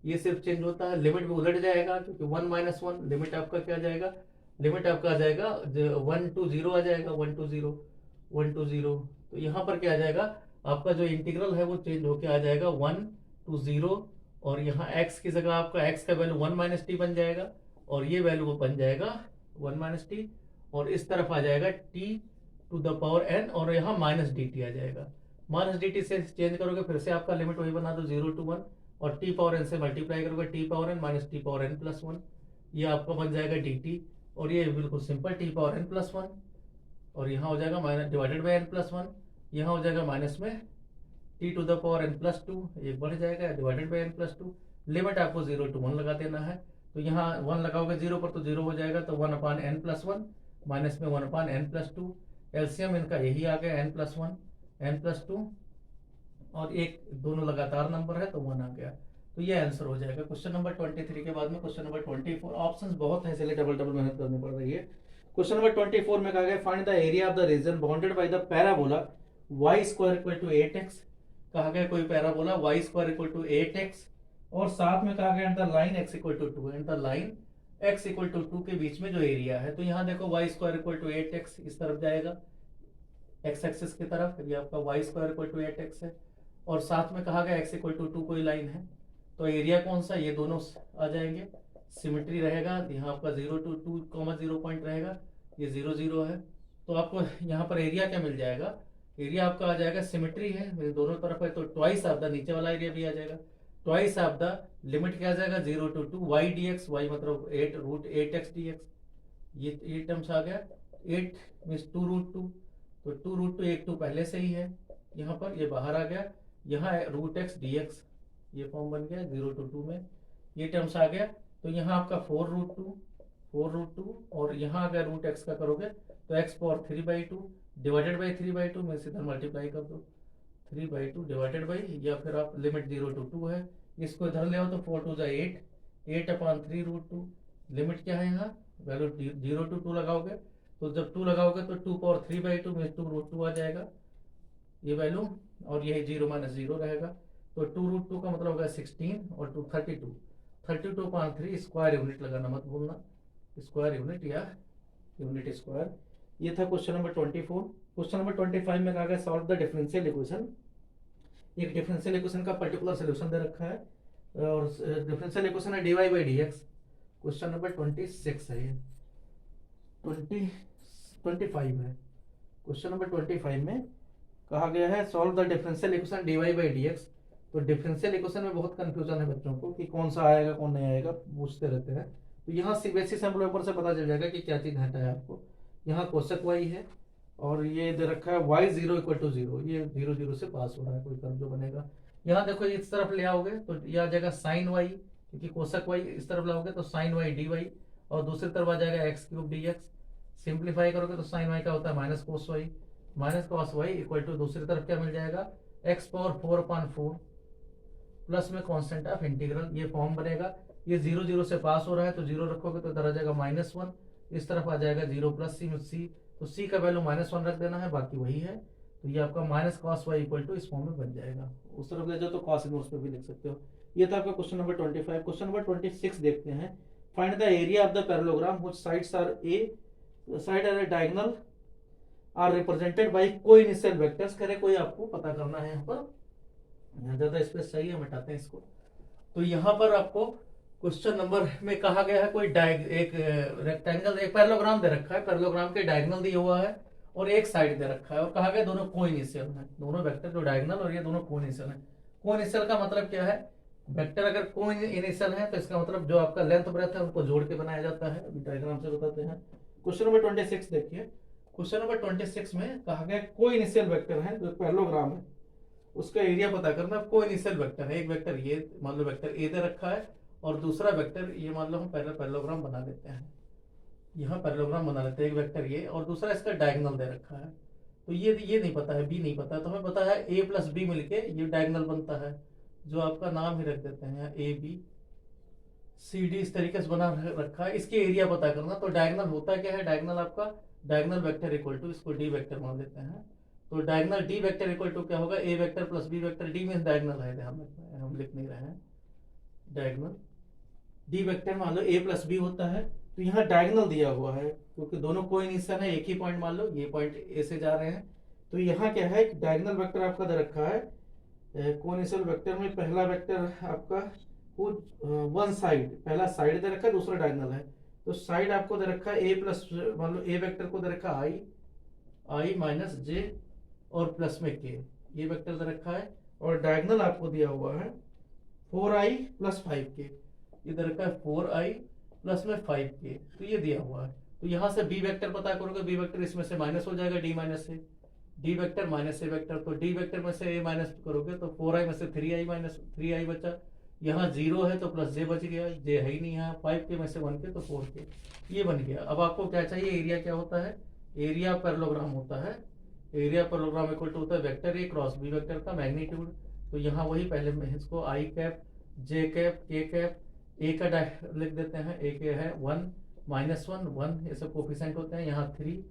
ये सिर्फ चेंज होता है, लिमिट में उलट जाएगा, क्योंकि 1 - 1 लिमिट आपका क्या आ जाएगा, लिमिट आपका आ जाएगा 1 to 0 आ जाएगा, 1 to 0। तो यहाँ पर क्या आ जाएगा, आपका जो इंटीग्रल है वो चेंज होके आ जाएगा 1 to 0, और यहाँ x की जगह आपका x का वैल्यू 1 - t बन जाएगा, और ये वैल्यू बन जाएगा 1 - t, और इस तरफ आ जाएगा t to the power n, और यहाँ -dt आ जाएगा। -dt से चेंज करोगे फिर से आपका लिमिट वही बना दो 0 to 1, और t पावर n से मल्टीप्लाई करोगे t power n - t power n + 1, ये आपका बन जाएगा dt, और ये बिल्कुल सिंपल t पावर n + 1, और यहाँ हो जाएगा डिवाइडेड बाय n + 1, यहाँ हो जाएगा माइनस में t to the power n plus 2 ये बढ़ जाएगा divided by n plus 2। Limit आपको 0 to 1 लगा देना है, तो यहाँ 1 लगाओगे 0 पर तो 0 हो जाएगा, तो 1 अपान n प्लस 1 माइनस में 1 अपान n प्लस 2। एलसीएम इनका यही आ गया n प्लस 1 n प्लस 2 और एक दोनों लगातार नंबर है तो 1 आ गया। तो ये आंसर हो जाएगा क्वेश्चन नंबर 23 के बाद में क्वेश्चन नंबर 24। ऑप्शंस बहुत है इसलिए डबल मेहनत करनी पड़ रही है। क्वेश्चन नंबर 24 में कहा गया find the area of the region bounded by the parabola y square equal to 8x। कहा गया कोई parabola y square equal to 8x और साथ में कहा गया the line x equal to 2 and the line x equal to 2 के बीच में जो एरिया है। तो यहाँ देखो y square equal to 8x इस तरफ जाएगा x एक्सिस की तरफ, ये आपका y square equal to 8x है और साथ में कहा गया x इक्वल टू 2 कोई लाइन है, तो एरिया कौन सा, ये दोनों आ जाएंगे, सिमेट्री रहेगा। यहाँ आपका 0 to 2, 0 पॉइंट रहेगा, ये 0 0 है, तो आपको यहाँ पर एरिया क्या मिल जाएगा, एरिया आपका आ जाएगा, सिमेट्री है दोनों तरफ है तो ट्वाइस ऑफ द नीचे वाला एरिया भी आ जाएगा, ट्वाइस ऑफ द लिमिट क्या आ जाएगा 0 to 2 y dx, y मतलब 8 रूट 8x dx, ये टर्म्स आ गया। 8 मीन्स 2 रूट 2, तो 2 रूट 2 एक 2 पहले से ही है, यहाँ पर ये बाहर आ गया, यहाँ रूट x dx ये फॉर्म बन गया 0 to 2 में, ये टर्म्स आ गया। तो यहाँ आपका 4 रूट 2 और यहाँ अगर रूट x का करोगे तो x पावर 3/2 डिवाइडेड बाई 3/2 में सीधा मल्टीप्लाई कर दो 3/2 डिवाइडेड बाई, या फिर आप लिमिट 0 to 2 है, इसको इधर ले आओ तो 4 2 8, 8 अपान 3 रूट 2, लिमिट क्या है यहाँ वैल्यू 0 to 2 लगाओगे, तो जब 2 लगाओगे तो 2 पावर 3/2 में 2 रूट 2 आ जाएगा ये वैल्यू, और ये 0 माइनस 0 रहेगा, तो 2 रूट 2 का मतलब होगा 16 और 2 32 अपान 3, स्क्वायर यूनिट लगाना मत भूलना, स्क्वायर यूनिट या यूनिट स्क्वायर। ये था क्वेश्चन नंबर 24। क्वेश्चन नंबर 25 में कहा गया सॉल्व द डिफरेंशियल इक्वेशन। एक डिफरेंशियल इक्वेशन का पर्टिकुलर सॉल्यूशन दे रखा है और डिफरेंशियल इक्वेशन है dy by dx। Question number 26 है, ये 25 है। क्वेश्चन नंबर 25 में कहा गया है solve the differential equation dy by dx। तो डिफरेंशियल इक्वेशन में बहुत कंफ्यूजन है बच्चों को कि कौन सा आएगा कौन नहीं आएगा, पूछते रहते हैं, तो यहाँ सीबीएसई सैंपल पेपर से पता चल जाएगा कि क्या चीज घटा है आपको। यहाँ कोशक y है और ये दे रखा है y 0 इक्वल टू 0, ये 0 0 से पास हो रहा है कोई कर्व जो बनेगा। यहाँ देखो इस तरफ ले आओगे तो यह आ जाएगा साइन y, क्योंकि कोशक y इस तरफ लाओगे तो साइन y dy और दूसरी तरफ आ जाएगा x³ dx। सिंप्लीफाई करोगे तो साइन y का होता है minus cos y equal to दूसरी तरफ क्या मिल जाएगा x पावर 4/4 प्लस में कांस्टेंट ऑफ इंटीग्रल, ये फॉर्म बनेगा। ये 0 0 से पास हो रहा है तो 0 रखोगे तो इधर आ जाएगा -1, इस तरफ आ जाएगा 0 प्लस c, तो c का वैल्यू -1 रख देना है, बाकी वही है, तो ये आपका minus cos y equal to इस फॉर्म में बन जाएगा। उस तरफ ले जाओ तो कॉस इनवर्स पे भी लिख सकते हो। ये था आपका क्वेश्चन नंबर 25। क्वेश्चन नंबर 26 देखते हैं, find the area of the parallelogram which sides are diagonal are represented by coinitial vectors. करे कोई आपको पता करना है, यहाँ पर ज्यादा स्पेस चाहिए, हम हटाते हैं इसको। तो यहाँ पर आपको क्वेश्चन नंबर में कहा गया है कोई एक रेक्टेंगल, एक पैरेललोग्राम दे रखा है, पैरेललोग्राम के डायगोनल दिया हुआ है और एक साइड दे रखा है और कहा गया दोनों कोइनिशियल हैं, दोनों वेक्टर जो डायगोनल और ये दोनों कोइनिशियल हैं। कोइनिशियल का मतलब क्या है, वेक्टर अगर कोइनिशियल है तो इसका मतलब जो आपका लेंथ ब्रेथ है उनको जोड़ के बनाया जाता है, अभी डायग्राम से बताते हैं। क्वेश्चन नंबर 26 देखिए, क्वेश्चन नंबर 26 में कहा गया कोइनिशियल वेक्टर है जो पैरेललोग्राम है उसका एरिया पता करना। कोइनिशियल वेक्टर है, एक वेक्टर ये मान लो वेक्टर ए दे रखा है और दूसरा वेक्टर ये मान लो हम पहले पैरेललोग्राम बना लेते हैं, यहाँ पैरेललोग्राम बना लेते हैं, एक वेक्टर ये और दूसरा इसका डायगोनल दे रखा है। तो ये नहीं पता है, बी नहीं पता है, तो हमें पता है ए प्लस बी मिलके ये डायगोनल बनता है, जो आपका नाम ही रख देते हैं ए बी सी डी, इस तरीके से बना रखा है। इसके एरिया पता करना, तो डायगोनल होता क्या है, डायगोनल आपका डायगोनल वेक्टर इक्वल टू, इसको डी वेक्टर मान लेते हैं, तो diagonal D vector equal to क्या होगा, A vector plus B vector, D means diagonal है, हम लिख नहीं रहे हैं, डायगोनल डी वेक्टर मान लो ए प्लस बी होता है। तो यहाँ डायगोनल दिया हुआ है क्योंकि दोनों कोइनिशियल है, एक ही पॉइंट मान लो ये पॉइंट ए से जा रहे हैं, तो यहाँ क्या है डायगोनल वेक्टर आपका दे रखा है। कोइनिशियल वेक्टर में पहला वेक्टर आपका वन साइड, पहला साइड दे रखा है, दूसरा डायगोनल है, तो साइड आपको दे रखा है ए प्लस, मान लो ए वेक्टर को दे रखा है आई माइनस जे और प्लस में के, ये वेक्टर दे रखा है, और डायगोनल आपको दिया हुआ है 4i प्लस 5k, ये दे रखा है 4i प्लस में 5k, तो ये दिया हुआ है। तो यहाँ से बी वेक्टर पता करोगे, बी वेक्टर इसमें से माइनस हो जाएगा डी माइनस से, डी वेक्टर माइनस ए वेक्टर, तो डी वेक्टर में से ए माइनस करोगे तो 4i में से 3i माइनस 3i बचा, यहाँ 0 है तो प्लस जे बच गया, जे है ही नहीं यहाँ, 5 के में से 1 के तो 4 के, ये बन गया। अब आपको क्या चाहिए, एरिया क्या होता है, एरिया पैरेललोग्राम होता है, एरिया पैरेललोग्राम इक्वल टू होता है vector A cross B vector का मैग्नीट्यूड। तो यहाँ वही पहले मैं इसको i cap j cap k cap, A का लिख देते हैं, ए के है 1 -1 1, ये सब कोफिशिएंट होते हैं, यहाँ 3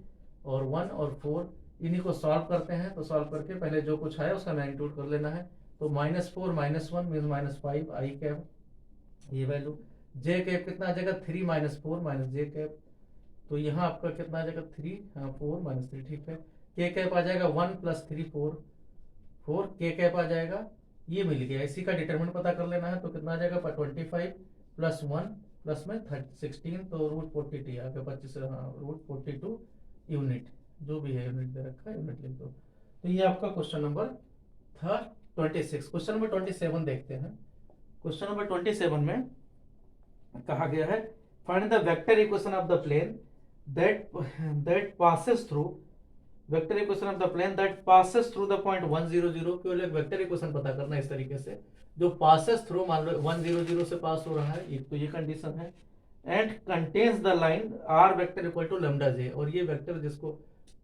और 1 और 4, इन्हीं को सॉल्व करते हैं। तो सॉल्व करके पहले जो कुछ है उसका मैग्नीट्यूड कर लेना है। तो -4 -1 मीन्स -5 आई कैप, ये वैल्यू। जे कैप कितना आ जाएगा, 3 -4 माइनस जे कैप, तो यहाँ आपका कितना आ जाएगा 3 4 -3, ठीक है। के कैप आ जाएगा 1 + 3 4 के कैप आ जाएगा, ये मिल गया। इसी का डिटरमिनेंट पता कर लेना है, तो कितना आ जाएगा 25 + 1 प्लस में 16, तो √42 आ गया 25, हाँ √42 यूनिट, जो भी है यूनिट दे रखा है, यूनिट लिख दो। तो ये आपका क्वेश्चन नंबर था 26। क्वेश्चन नंबर 27 देखते हैं। क्वेश्चन नंबर 27 में कहा गया है, find the vector equation of the plane that passes through, vector equation of the plane that passes through the point 1 0 0। केवल एक वेक्टर इक्वेशन पता करना है इस तरीके से, जो पासेस थ्रू, मान लो 1 0 0 से पास हो रहा है, एक तो ये कंडीशन है, and contains the line R vector equal to lambda J, और ये वेक्टर जिसको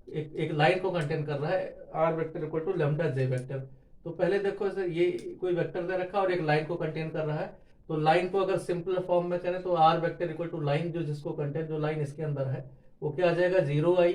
एक लाइन को कंटेन कर रहा है, r vector equal to lambda j vector. तो पहले देखो सर, ये कोई वेक्टर दे रखा है और एक लाइन को कंटेन कर रहा है, तो लाइन को अगर सिंपल फॉर्म में करें तो r vector equal to line जो जिसको कंटेन, जो लाइन इसके अंदर है वो क्या आ जाएगा 0i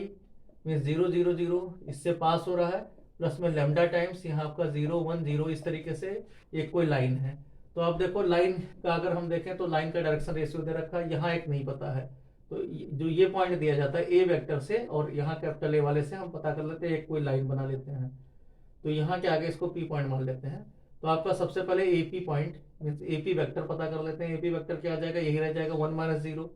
मीन 0 0 0, इससे पास हो रहा है, प्लस में लैम्डा टाइम्स यहाँ आपका 0 1 0, इस तरीके से एक कोई लाइन है। तो अब देखो लाइन का अगर हम देखें तो लाइन का डायरेक्शन रेशियो दे रखा है, यहाँ एक नहीं पता है, तो जो ये पॉइंट दिया जाता है ए वेक्टर से, और यहाँ कैपिटल ए वाले से हम पता कर लेते हैं, एक कोई लाइन बना लेते हैं। तो यहाँ के आगे इसको पी पॉइंट मान लेते हैं। तो आपका सबसे पहले AP point means AP vector पता कर लेते हैं। एपी वेक्टर क्या आ जाएगा, यही रह जाएगा 1 - 0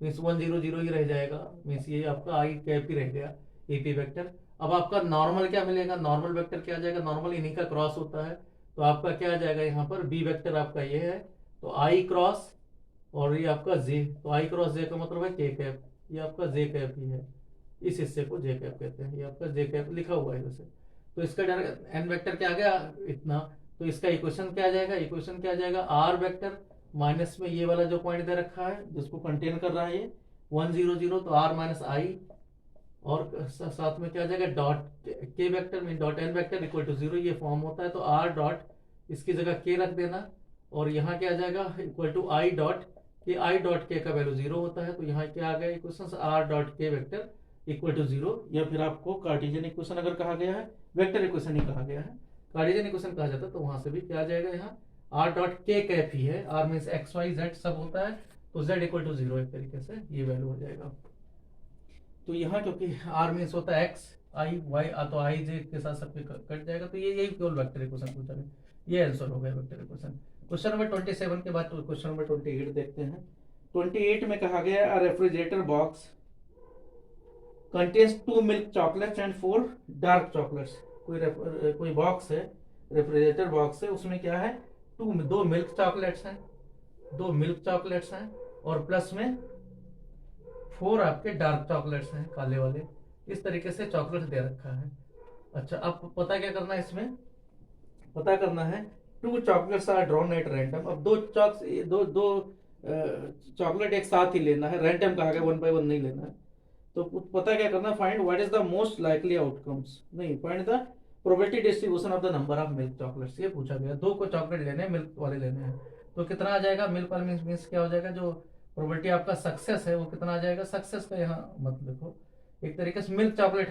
मीन्स 1 0 0 ही रह जाएगा, मीन्स ये आपका आई कैप ही रह गया एपी वेक्टर। अब आपका नॉर्मल क्या मिलेगा, नॉर्मल वेक्टर क्या आ जाएगा, नॉर्मल इन्हीं का क्रॉस होता है, तो आपका क्या आ जाएगा यहाँ पर बी वेक्टर आपका ये है, तो आई क्रॉस और ये आपका जे, तो आई क्रॉस जे का मतलब है के कैप, ये आपका जे कैप ही है, इस हिस्से को जे कैप कहते हैं, ये आपका जे कैप लिखा हुआ है वैसे। तो इसका डायरेक्ट एन वेक्टर क्या आ गया इतना, तो इसका इक्वेशन क्या आ जाएगा, इक्वेशन क्या आ जाएगा आर वेक्टर माइनस में ये वाला जो पॉइंट दे रखा है जिसको कंटेन कर रहा है ये 1 0 0, तो आर माइनस आई, और साथ में क्या आ जाएगा डॉट के वेक्टर में dot n vector equal to 0, ये फॉर्म होता है, तो आर डॉट इसकी जगह के रख देना, और यहाँ क्या आ जाएगा इक्वल टू आई डॉट के, आई डॉट के का वैल्यू 0 होता है, तो यहाँ क्या आ गया equation are dot k vector equal to 0, या फिर आपको कार्टेशियन इक्वेशन अगर कहा गया है, वेक्टर इक्वेशन ही कहा गया है, कार्टेशियन इक्वेशन कहा जाता है, तो वहां से भी क्या आ जाएगा यहाँ आर डॉट के कैप ही है, r means x y z सब होता है, तो जेड इक्वल टू 0 एक तरीके से ये वैल्यू हो जाएगा। तो यहाँ क्योंकि आर मीन्स होता है एक्स आई वाई, तो आई जे के साथ सब कट जाएगा, तो ये यही केवल वेक्टर इक्वेशन पूछा गया, ये आंसर हो गया वेक्टर इक्वेशन। क्वेश्चन नंबर 27 के बाद क्वेश्चन नंबर 28 देखते हैं। 28 में कहा गया refrigerator box contains 2 milk chocolates and 4 dark chocolates. कोई बॉक्स है, रेफ्रिजरेटर बॉक्स है, उसमें क्या है 2 मिल्क चॉकलेट्स हैं, 2 मिल्क चॉकलेट्स हैं, और प्लस में 4 आपके डार्क चॉकलेट्स हैं, काले वाले, इस तरीके से चॉकलेट दे रखा है। अच्छा, अब पता क्या करना है, इसमें पता करना है 2 chocolates are drawn at random. अब दो चॉकलेट एक साथ ही लेना है, रैंडम कहा गया 1 by 1 नहीं लेना है। तो पता क्या करना, find what is the most likely outcomes, नहीं find the probability distribution of the number of milk chocolates, ये पूछा गया। 2 को चॉकलेट लेने हैं, मिल्क वाले लेने हैं, तो कितना आ जाएगा मिल्क वाले मीन्स क्या हो जाएगा, जो प्रोबेबिलिटी आपका सक्सेस है वो कितना आ जाएगा, सक्सेस का यहाँ मत लिखो, एक तरीके से मिल्क चॉकलेट